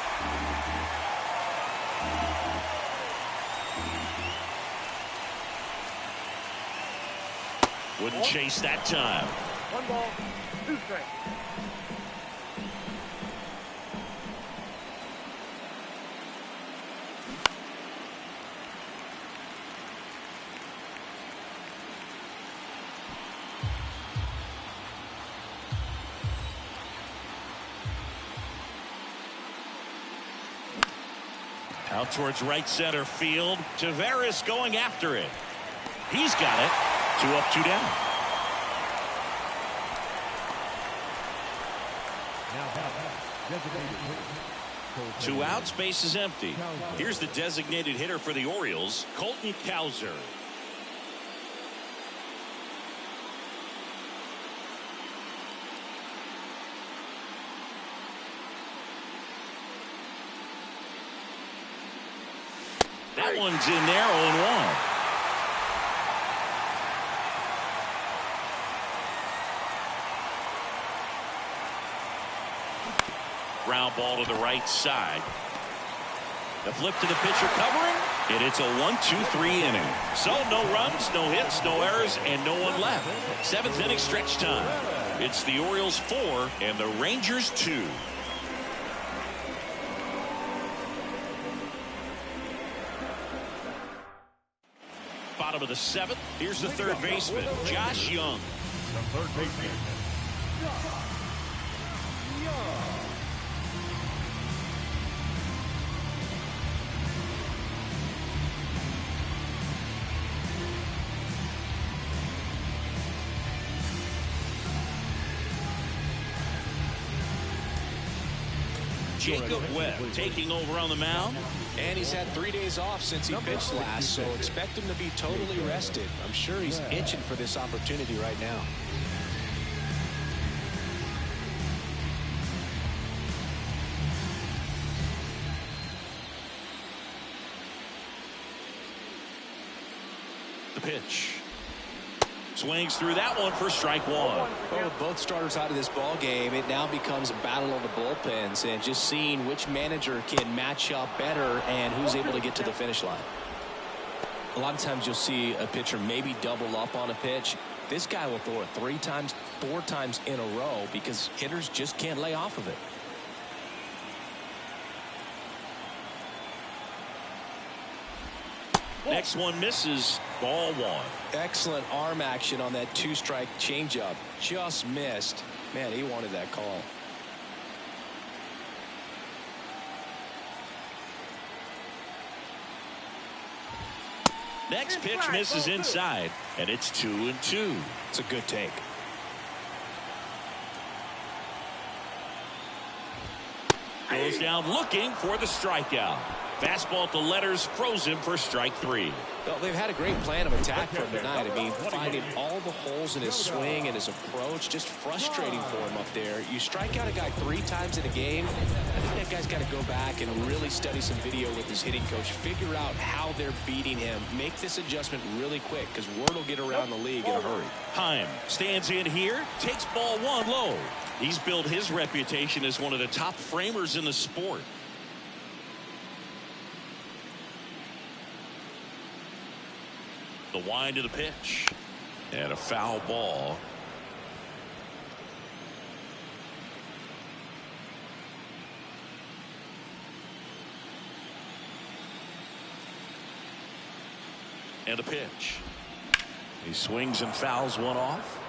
Wouldn't chase that time. 1 ball, 2 strikes. Out towards right center field. Tavares going after it. He's got it. 2 up, 2 down. Two outs, base is empty. Here's the designated hitter for the Orioles, Colton Cowser. That one's in there, 0-1. Ground ball to the right side. The flip to the pitcher covering, and it's a 1-2-3 inning. So no runs, no hits, no errors, and no one left. 7th inning stretch time. It's the Orioles 4 and the Rangers 2. Bottom of the 7th. Here's the third baseman, Josh Young. The third baseman, Jacob Webb taking over on the mound. And he's had 3 days off since he pitched last, so expect him to be totally rested. I'm sure he's itching for this opportunity right now. The pitch. Swings through that one for strike 1. Well, with both starters out of this ball game, it now becomes a battle of the bullpens and just seeing which manager can match up better and who's able to get to the finish line. A lot of times you'll see a pitcher maybe double up on a pitch. This guy will throw it 3 times, 4 times in a row because hitters just can't lay off of it. Next one misses. Ball 1. Excellent arm action on that 2-strike changeup. Just missed. Man, he wanted that call. Next pitch misses inside, and it's 2-2. It's a good take. Goes down looking for the strikeout. Fastball at the letters froze him for strike 3. Well, they've had a great plan of attack for him tonight. I mean, finding all the holes in his swing and his approach, just frustrating for him up there. You strike out a guy 3 times in a game, I think that guy's got to go back and really study some video with his hitting coach, figure out how they're beating him, make this adjustment really quick because word will get around the league in a hurry. Heim stands in here, takes ball 1 low. He's built his reputation as one of the top framers in the sport. The wind of the pitch. And a foul ball. And a pitch. He swings and fouls one off.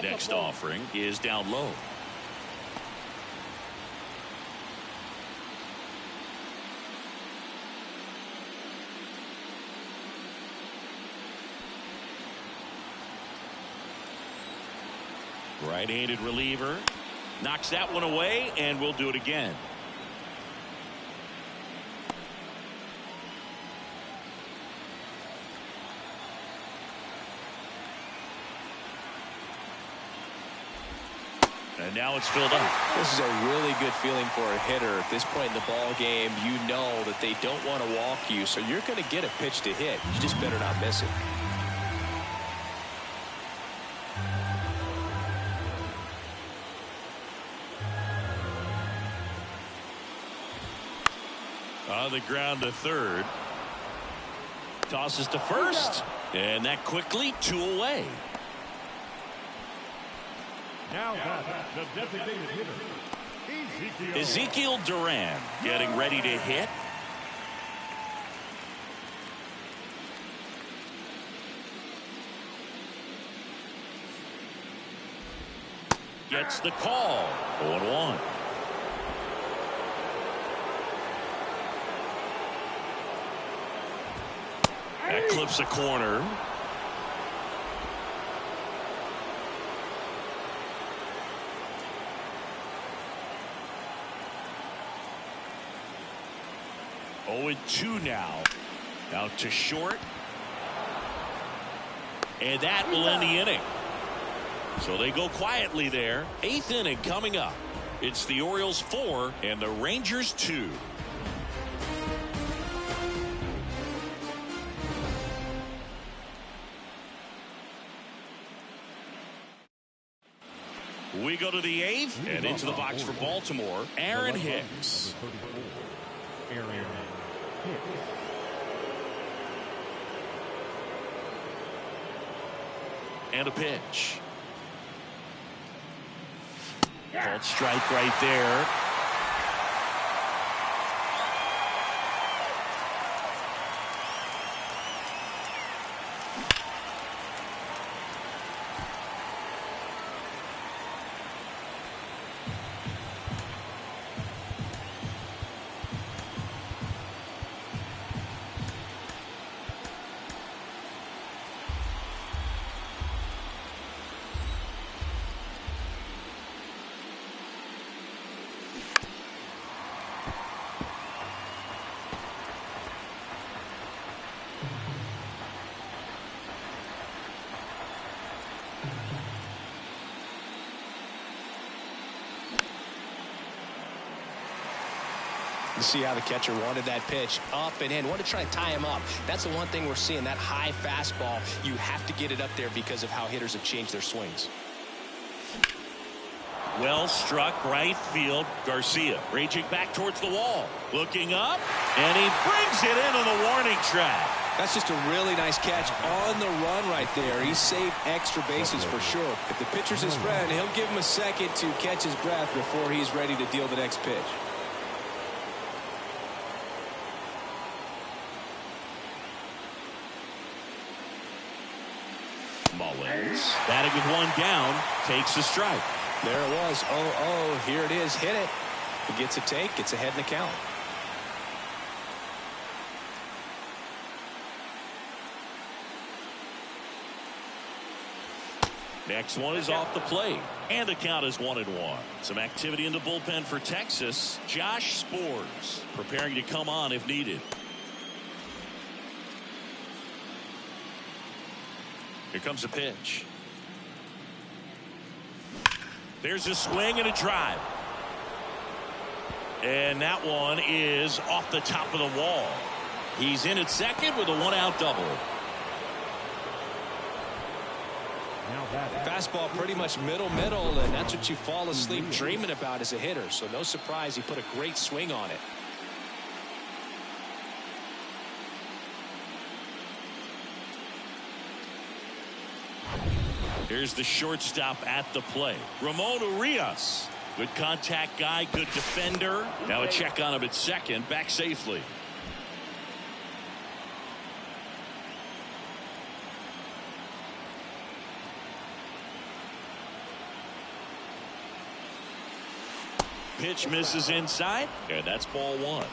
Next offering is down low. Right-handed reliever knocks that one away, and we'll do it again. And now it's filled up. This is a really good feeling for a hitter. At this point in the ball game, you know that they don't want to walk you, so you're going to get a pitch to hit. You just better not miss it. On the ground to third. Tosses to first. And that quickly 2 away. Now the designated hitter, Ezekiel Duran getting ready to hit. Gets the call. 0-1. That clips a corner. Oh, 2 now. Out to short. And that will end the inning. So they go quietly there. 8th inning coming up. It's the Orioles 4 and the Rangers 2. We go to the 8th and into the box for Baltimore. Aaron Hicks. Aaron Hicks. And a pitch. Called strike right there. You see how the catcher wanted that pitch up and in. Want to try to tie him up. That's the one thing we're seeing, that high fastball. You have to get it up there because of how hitters have changed their swings. Well struck right field. Garcia raging back towards the wall. Looking up, and he brings it into the warning track. That's just a really nice catch on the run right there. He saved extra bases for sure. If the pitcher's his friend, he'll give him a second to catch his breath before he's ready to deal the next pitch. Mullins batting with 1 down, takes a strike. There it was. 0-0. Here it is. Hit it. He gets a take. Gets ahead in the count. Next one is off the plate. And the count is 1-1. Some activity in the bullpen for Texas. Josh Spores preparing to come on if needed. Here comes a pitch. There's a swing and a drive. And that one is off the top of the wall. He's in at second with a 1-out double. Fastball pretty much middle, and that's what you fall asleep dreaming about as a hitter. So no surprise he put a great swing on it. Here's the shortstop at the plate, Ramon Urias. Good contact guy, good defender. Now a check on him at second, back safely. Pitch misses inside, and that's ball one.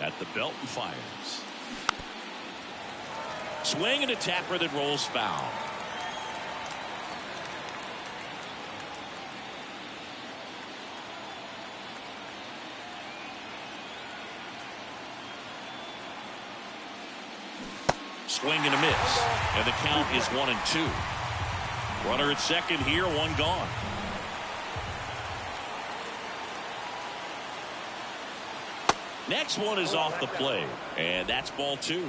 At the belt and fires. Swing and a tapper that rolls foul. Swing and a miss. And the count is 1-2. Runner at second here, one gone. Next one is off the plate, and that's ball two.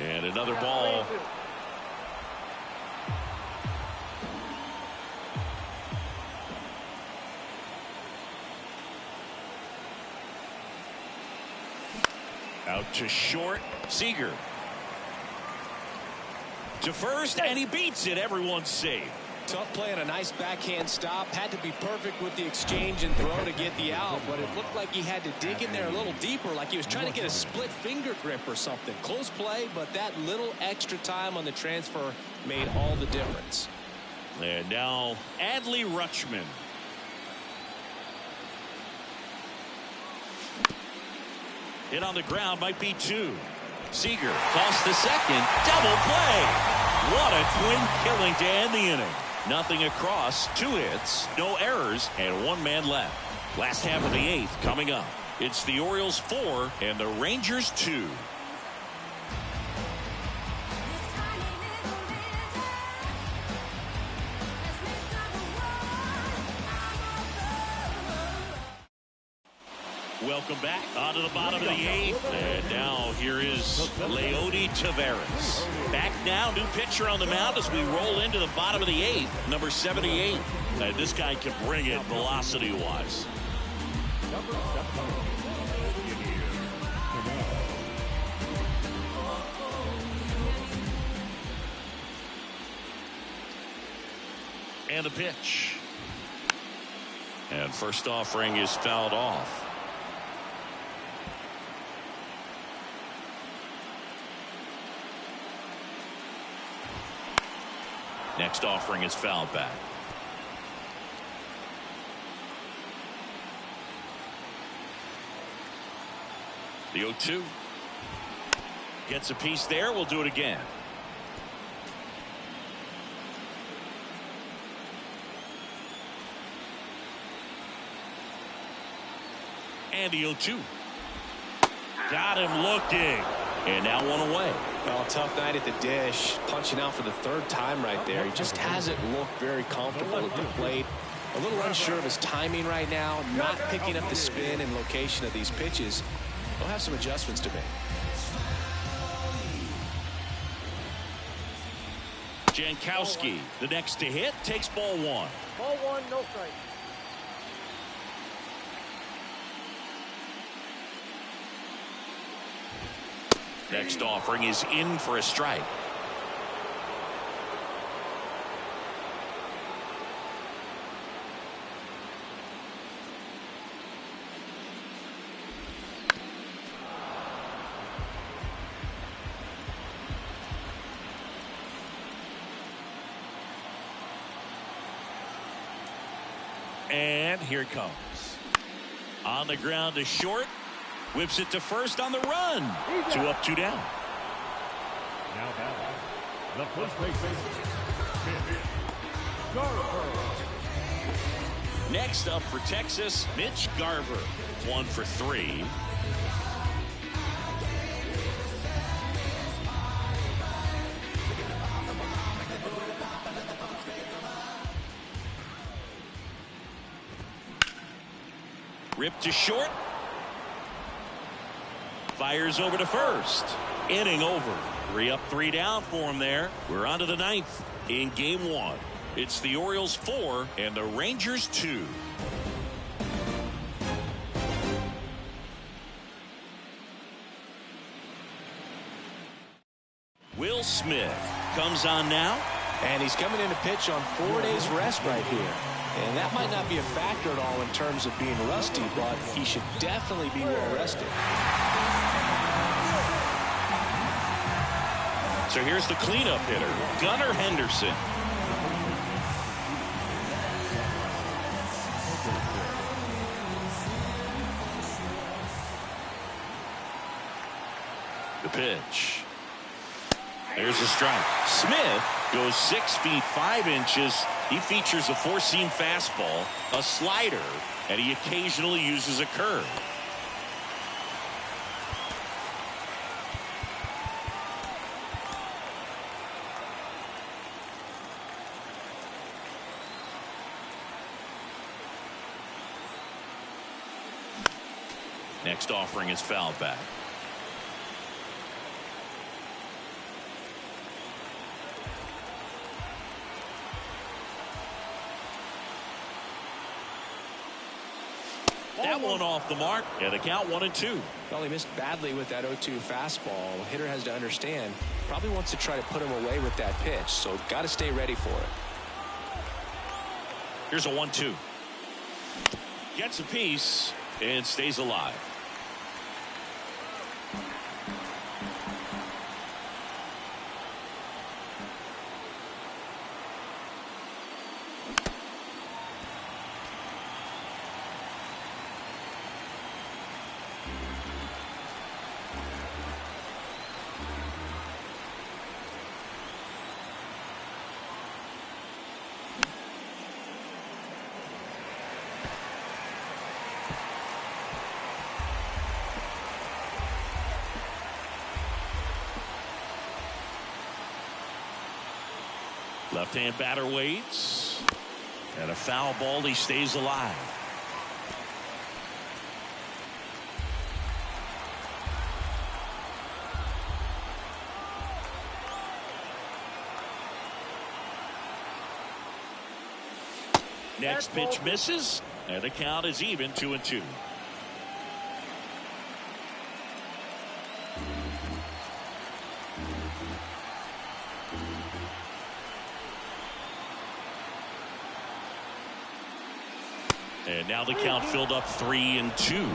And another ball. Out to short, Seager. To first, and he beats it. Everyone's safe. Tough play and a nice backhand stop. Had to be perfect with the exchange and throw to get the out, but it looked like he had to dig in there a little deeper, like he was trying to get a split finger grip or something. Close play, but that little extra time on the transfer made all the difference. And now Adley Rutschman. Hit on the ground, might be two. Seager toss to second, double play. What a twin killing to end the inning. Nothing across, 2 hits, no errors, and 1 man left. Last half of the 8th coming up. It's the Orioles 4 and the Rangers 2. Welcome back onto the bottom of the 8th, and now here is Leody Taveras. Back now, new pitcher on the mound as we roll into the bottom of the 8th, number 78. And this guy can bring it velocity-wise. And the pitch. And first offering is fouled off. Next offering is fouled back. The 0-2. Gets a piece there. We'll do it again. And the 0-2. Got him looking. And now one away. Well, tough night at the dish. Punching out for the 3rd time right there. He just hasn't looked very comfortable at the plate. A little unsure of his timing right now. Not picking up the spin and location of these pitches. He'll have some adjustments to make. Jankowski, the next to hit, takes ball 1. Ball 1, no strike. Next offering is in for a strike. And here it comes. On the ground to short. Whips it to first on the run. 2 up, 2 down. Now batting, the first baseman, Garver. Next up for Texas, Mitch Garver. 1 for 3. Ripped to short. Fires over to first. Inning over. 3 up, 3 down for him there. We're on to the 9th in game 1. It's the Orioles 4 and the Rangers 2. Will Smith comes on now. And he's coming in to pitch on 4 days rest right here. And that might not be a factor at all in terms of being rusty, but he should definitely be well rested. So here's the cleanup hitter, Gunnar Henderson. The pitch. There's a strike. Smith goes 6 feet 5 inches. He features a 4-seam fastball, a slider, and he occasionally uses a curve. Next offering is fouled back. That one off the mark, and the count 1-2. Well, he missed badly with that 0-2 fastball. The hitter has to understand, probably wants to try to put him away with that pitch, so got to stay ready for it. Here's a 1-2. Gets a piece and stays alive. Left-hand batter waits. And a foul ball. He stays alive. Next pitch misses. And the count is even 2-2. And now the count filled up 3-2.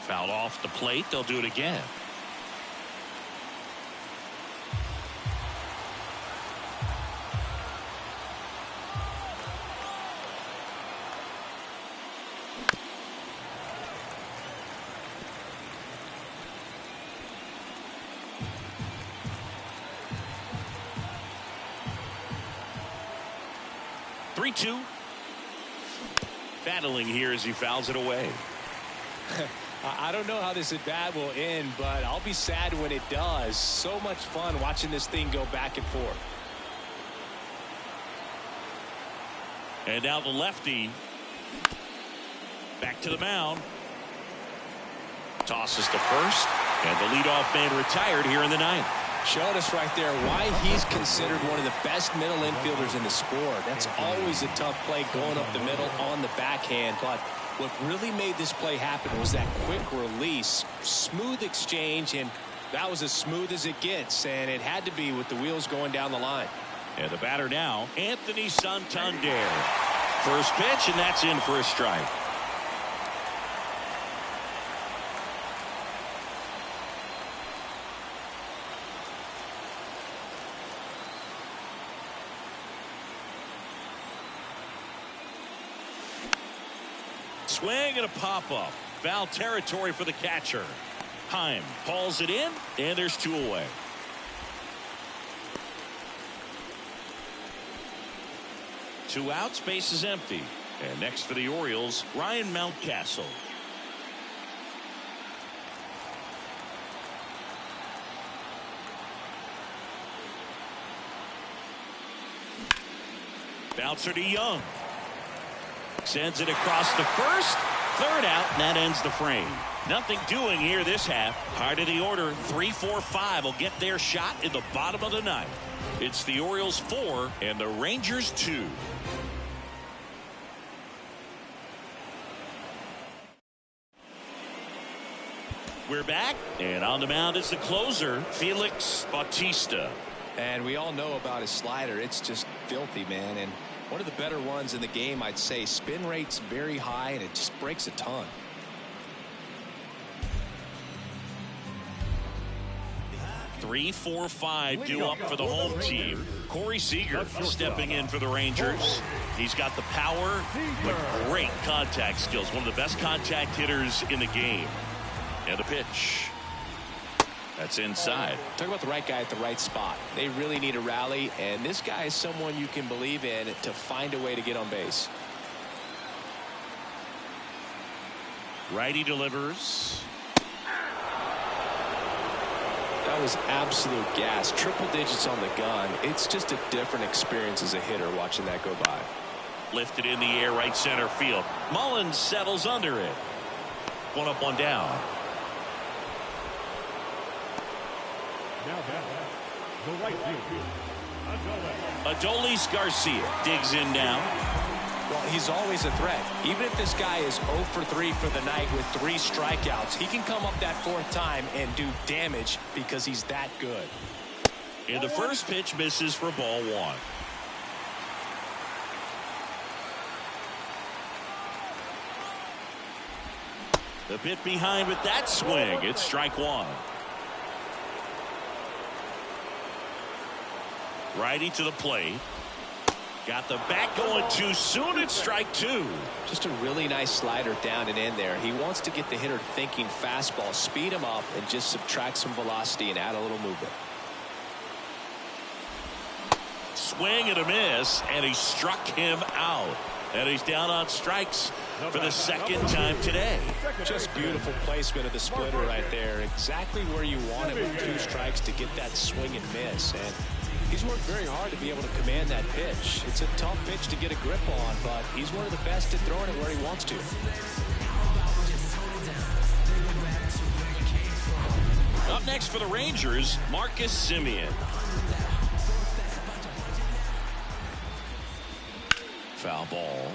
Fouled off the plate. They'll do it again. Two. Battling here as he fouls it away. I don't know how this at bat will end, but I'll be sad when it does. So much fun watching this thing go back and forth. And now the lefty back to the mound. Tosses to first, and the leadoff man retired here in the 9th. Showed us right there why he's considered one of the best middle infielders in the sport. That's always a tough play going up the middle on the backhand. But what really made this play happen was that quick release, smooth exchange, and that was as smooth as it gets. And it had to be with the wheels going down the line. And the batter now, Anthony Santander. First pitch, and that's in for a strike. Swing and a pop-up. Foul territory for the catcher. Heim hauls it in, and there's 2 away. Two outs, base is empty. And next for the Orioles, Ryan Mountcastle. Bouncer to Young. Sends it across the first. Third out, and that ends the frame. Nothing doing here this half. Heart of the order, 3-4-5 will get their shot in the bottom of the ninth. It's the Orioles 4 and the Rangers 2. We're back, and on the mound is the closer, Felix Bautista. And we all know about his slider. It's just filthy, man. And one of the better ones in the game, I'd say. Spin rate's very high, and it just breaks a ton. Three, 4, 5 due up for the home team. Corey Seager stepping in for the Rangers. He's got the power with great contact skills. One of the best contact hitters in the game. And the pitch. That's inside. Talk about the right guy at the right spot. They really need a rally, and this guy is someone you can believe in to find a way to get on base. Righty delivers. That was absolute gas. Triple digits on the gun. It's just a different experience as a hitter watching that go by. Lifted in the air, right center field. Mullins settles under it. One up, one down. Now back, the right field, Adolis Garcia digs in now. Well, he's always a threat. Even if this guy is 0 for 3 for the night with 3 strikeouts, he can come up that 4th time and do damage because he's that good. And the first pitch misses for ball 1. The bit behind with that swing. It's strike 1. Righty to the plate. Got the bat going too soon. It's strike 2. Just a really nice slider down and in there. He wants to get the hitter thinking fastball, speed him up, and just subtract some velocity and add a little movement. Swing and a miss, and he struck him out. And he's down on strikes for the second time today. Just beautiful placement of the splitter right there. Exactly where you want it with 2 strikes to get that swing and miss. And he's worked very hard to be able to command that pitch. It's a tough pitch to get a grip on, but he's one of the best at throwing it where he wants to. Up next for the Rangers, Marcus Semien. Foul ball.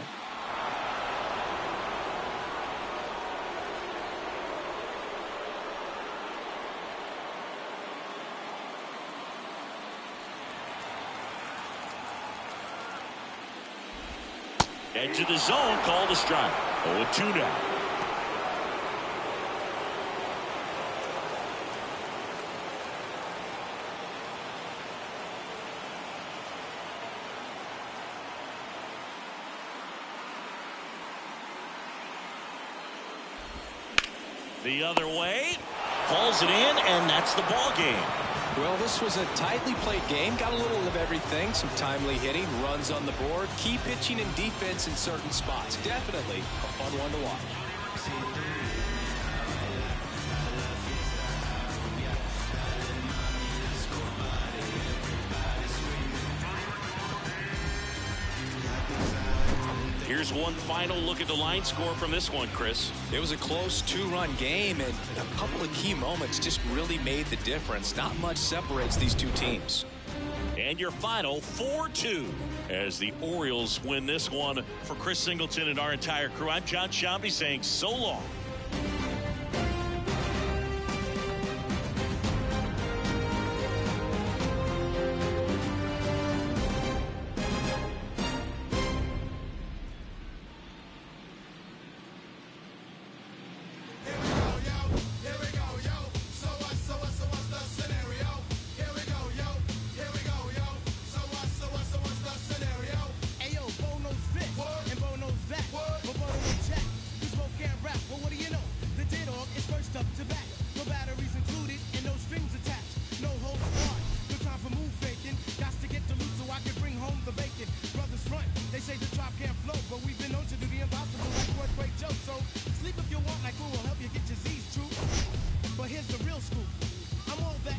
Edge of the zone, called a strike. 0-2 now. The other way, pulls it in, and that's the ball game. Well, this was a tightly played game. Got a little of everything. Some timely hitting, runs on the board, key pitching and defense in certain spots. Definitely a fun one to watch. Here's one final look at the line score from this one, Chris. It was a close 2-run game, and a couple of key moments just really made the difference. Not much separates these two teams. And your final 4-2 as the Orioles win this one. For Chris Singleton and our entire crew, I'm John Shambi saying so long. But here's the real scoop. I'm all that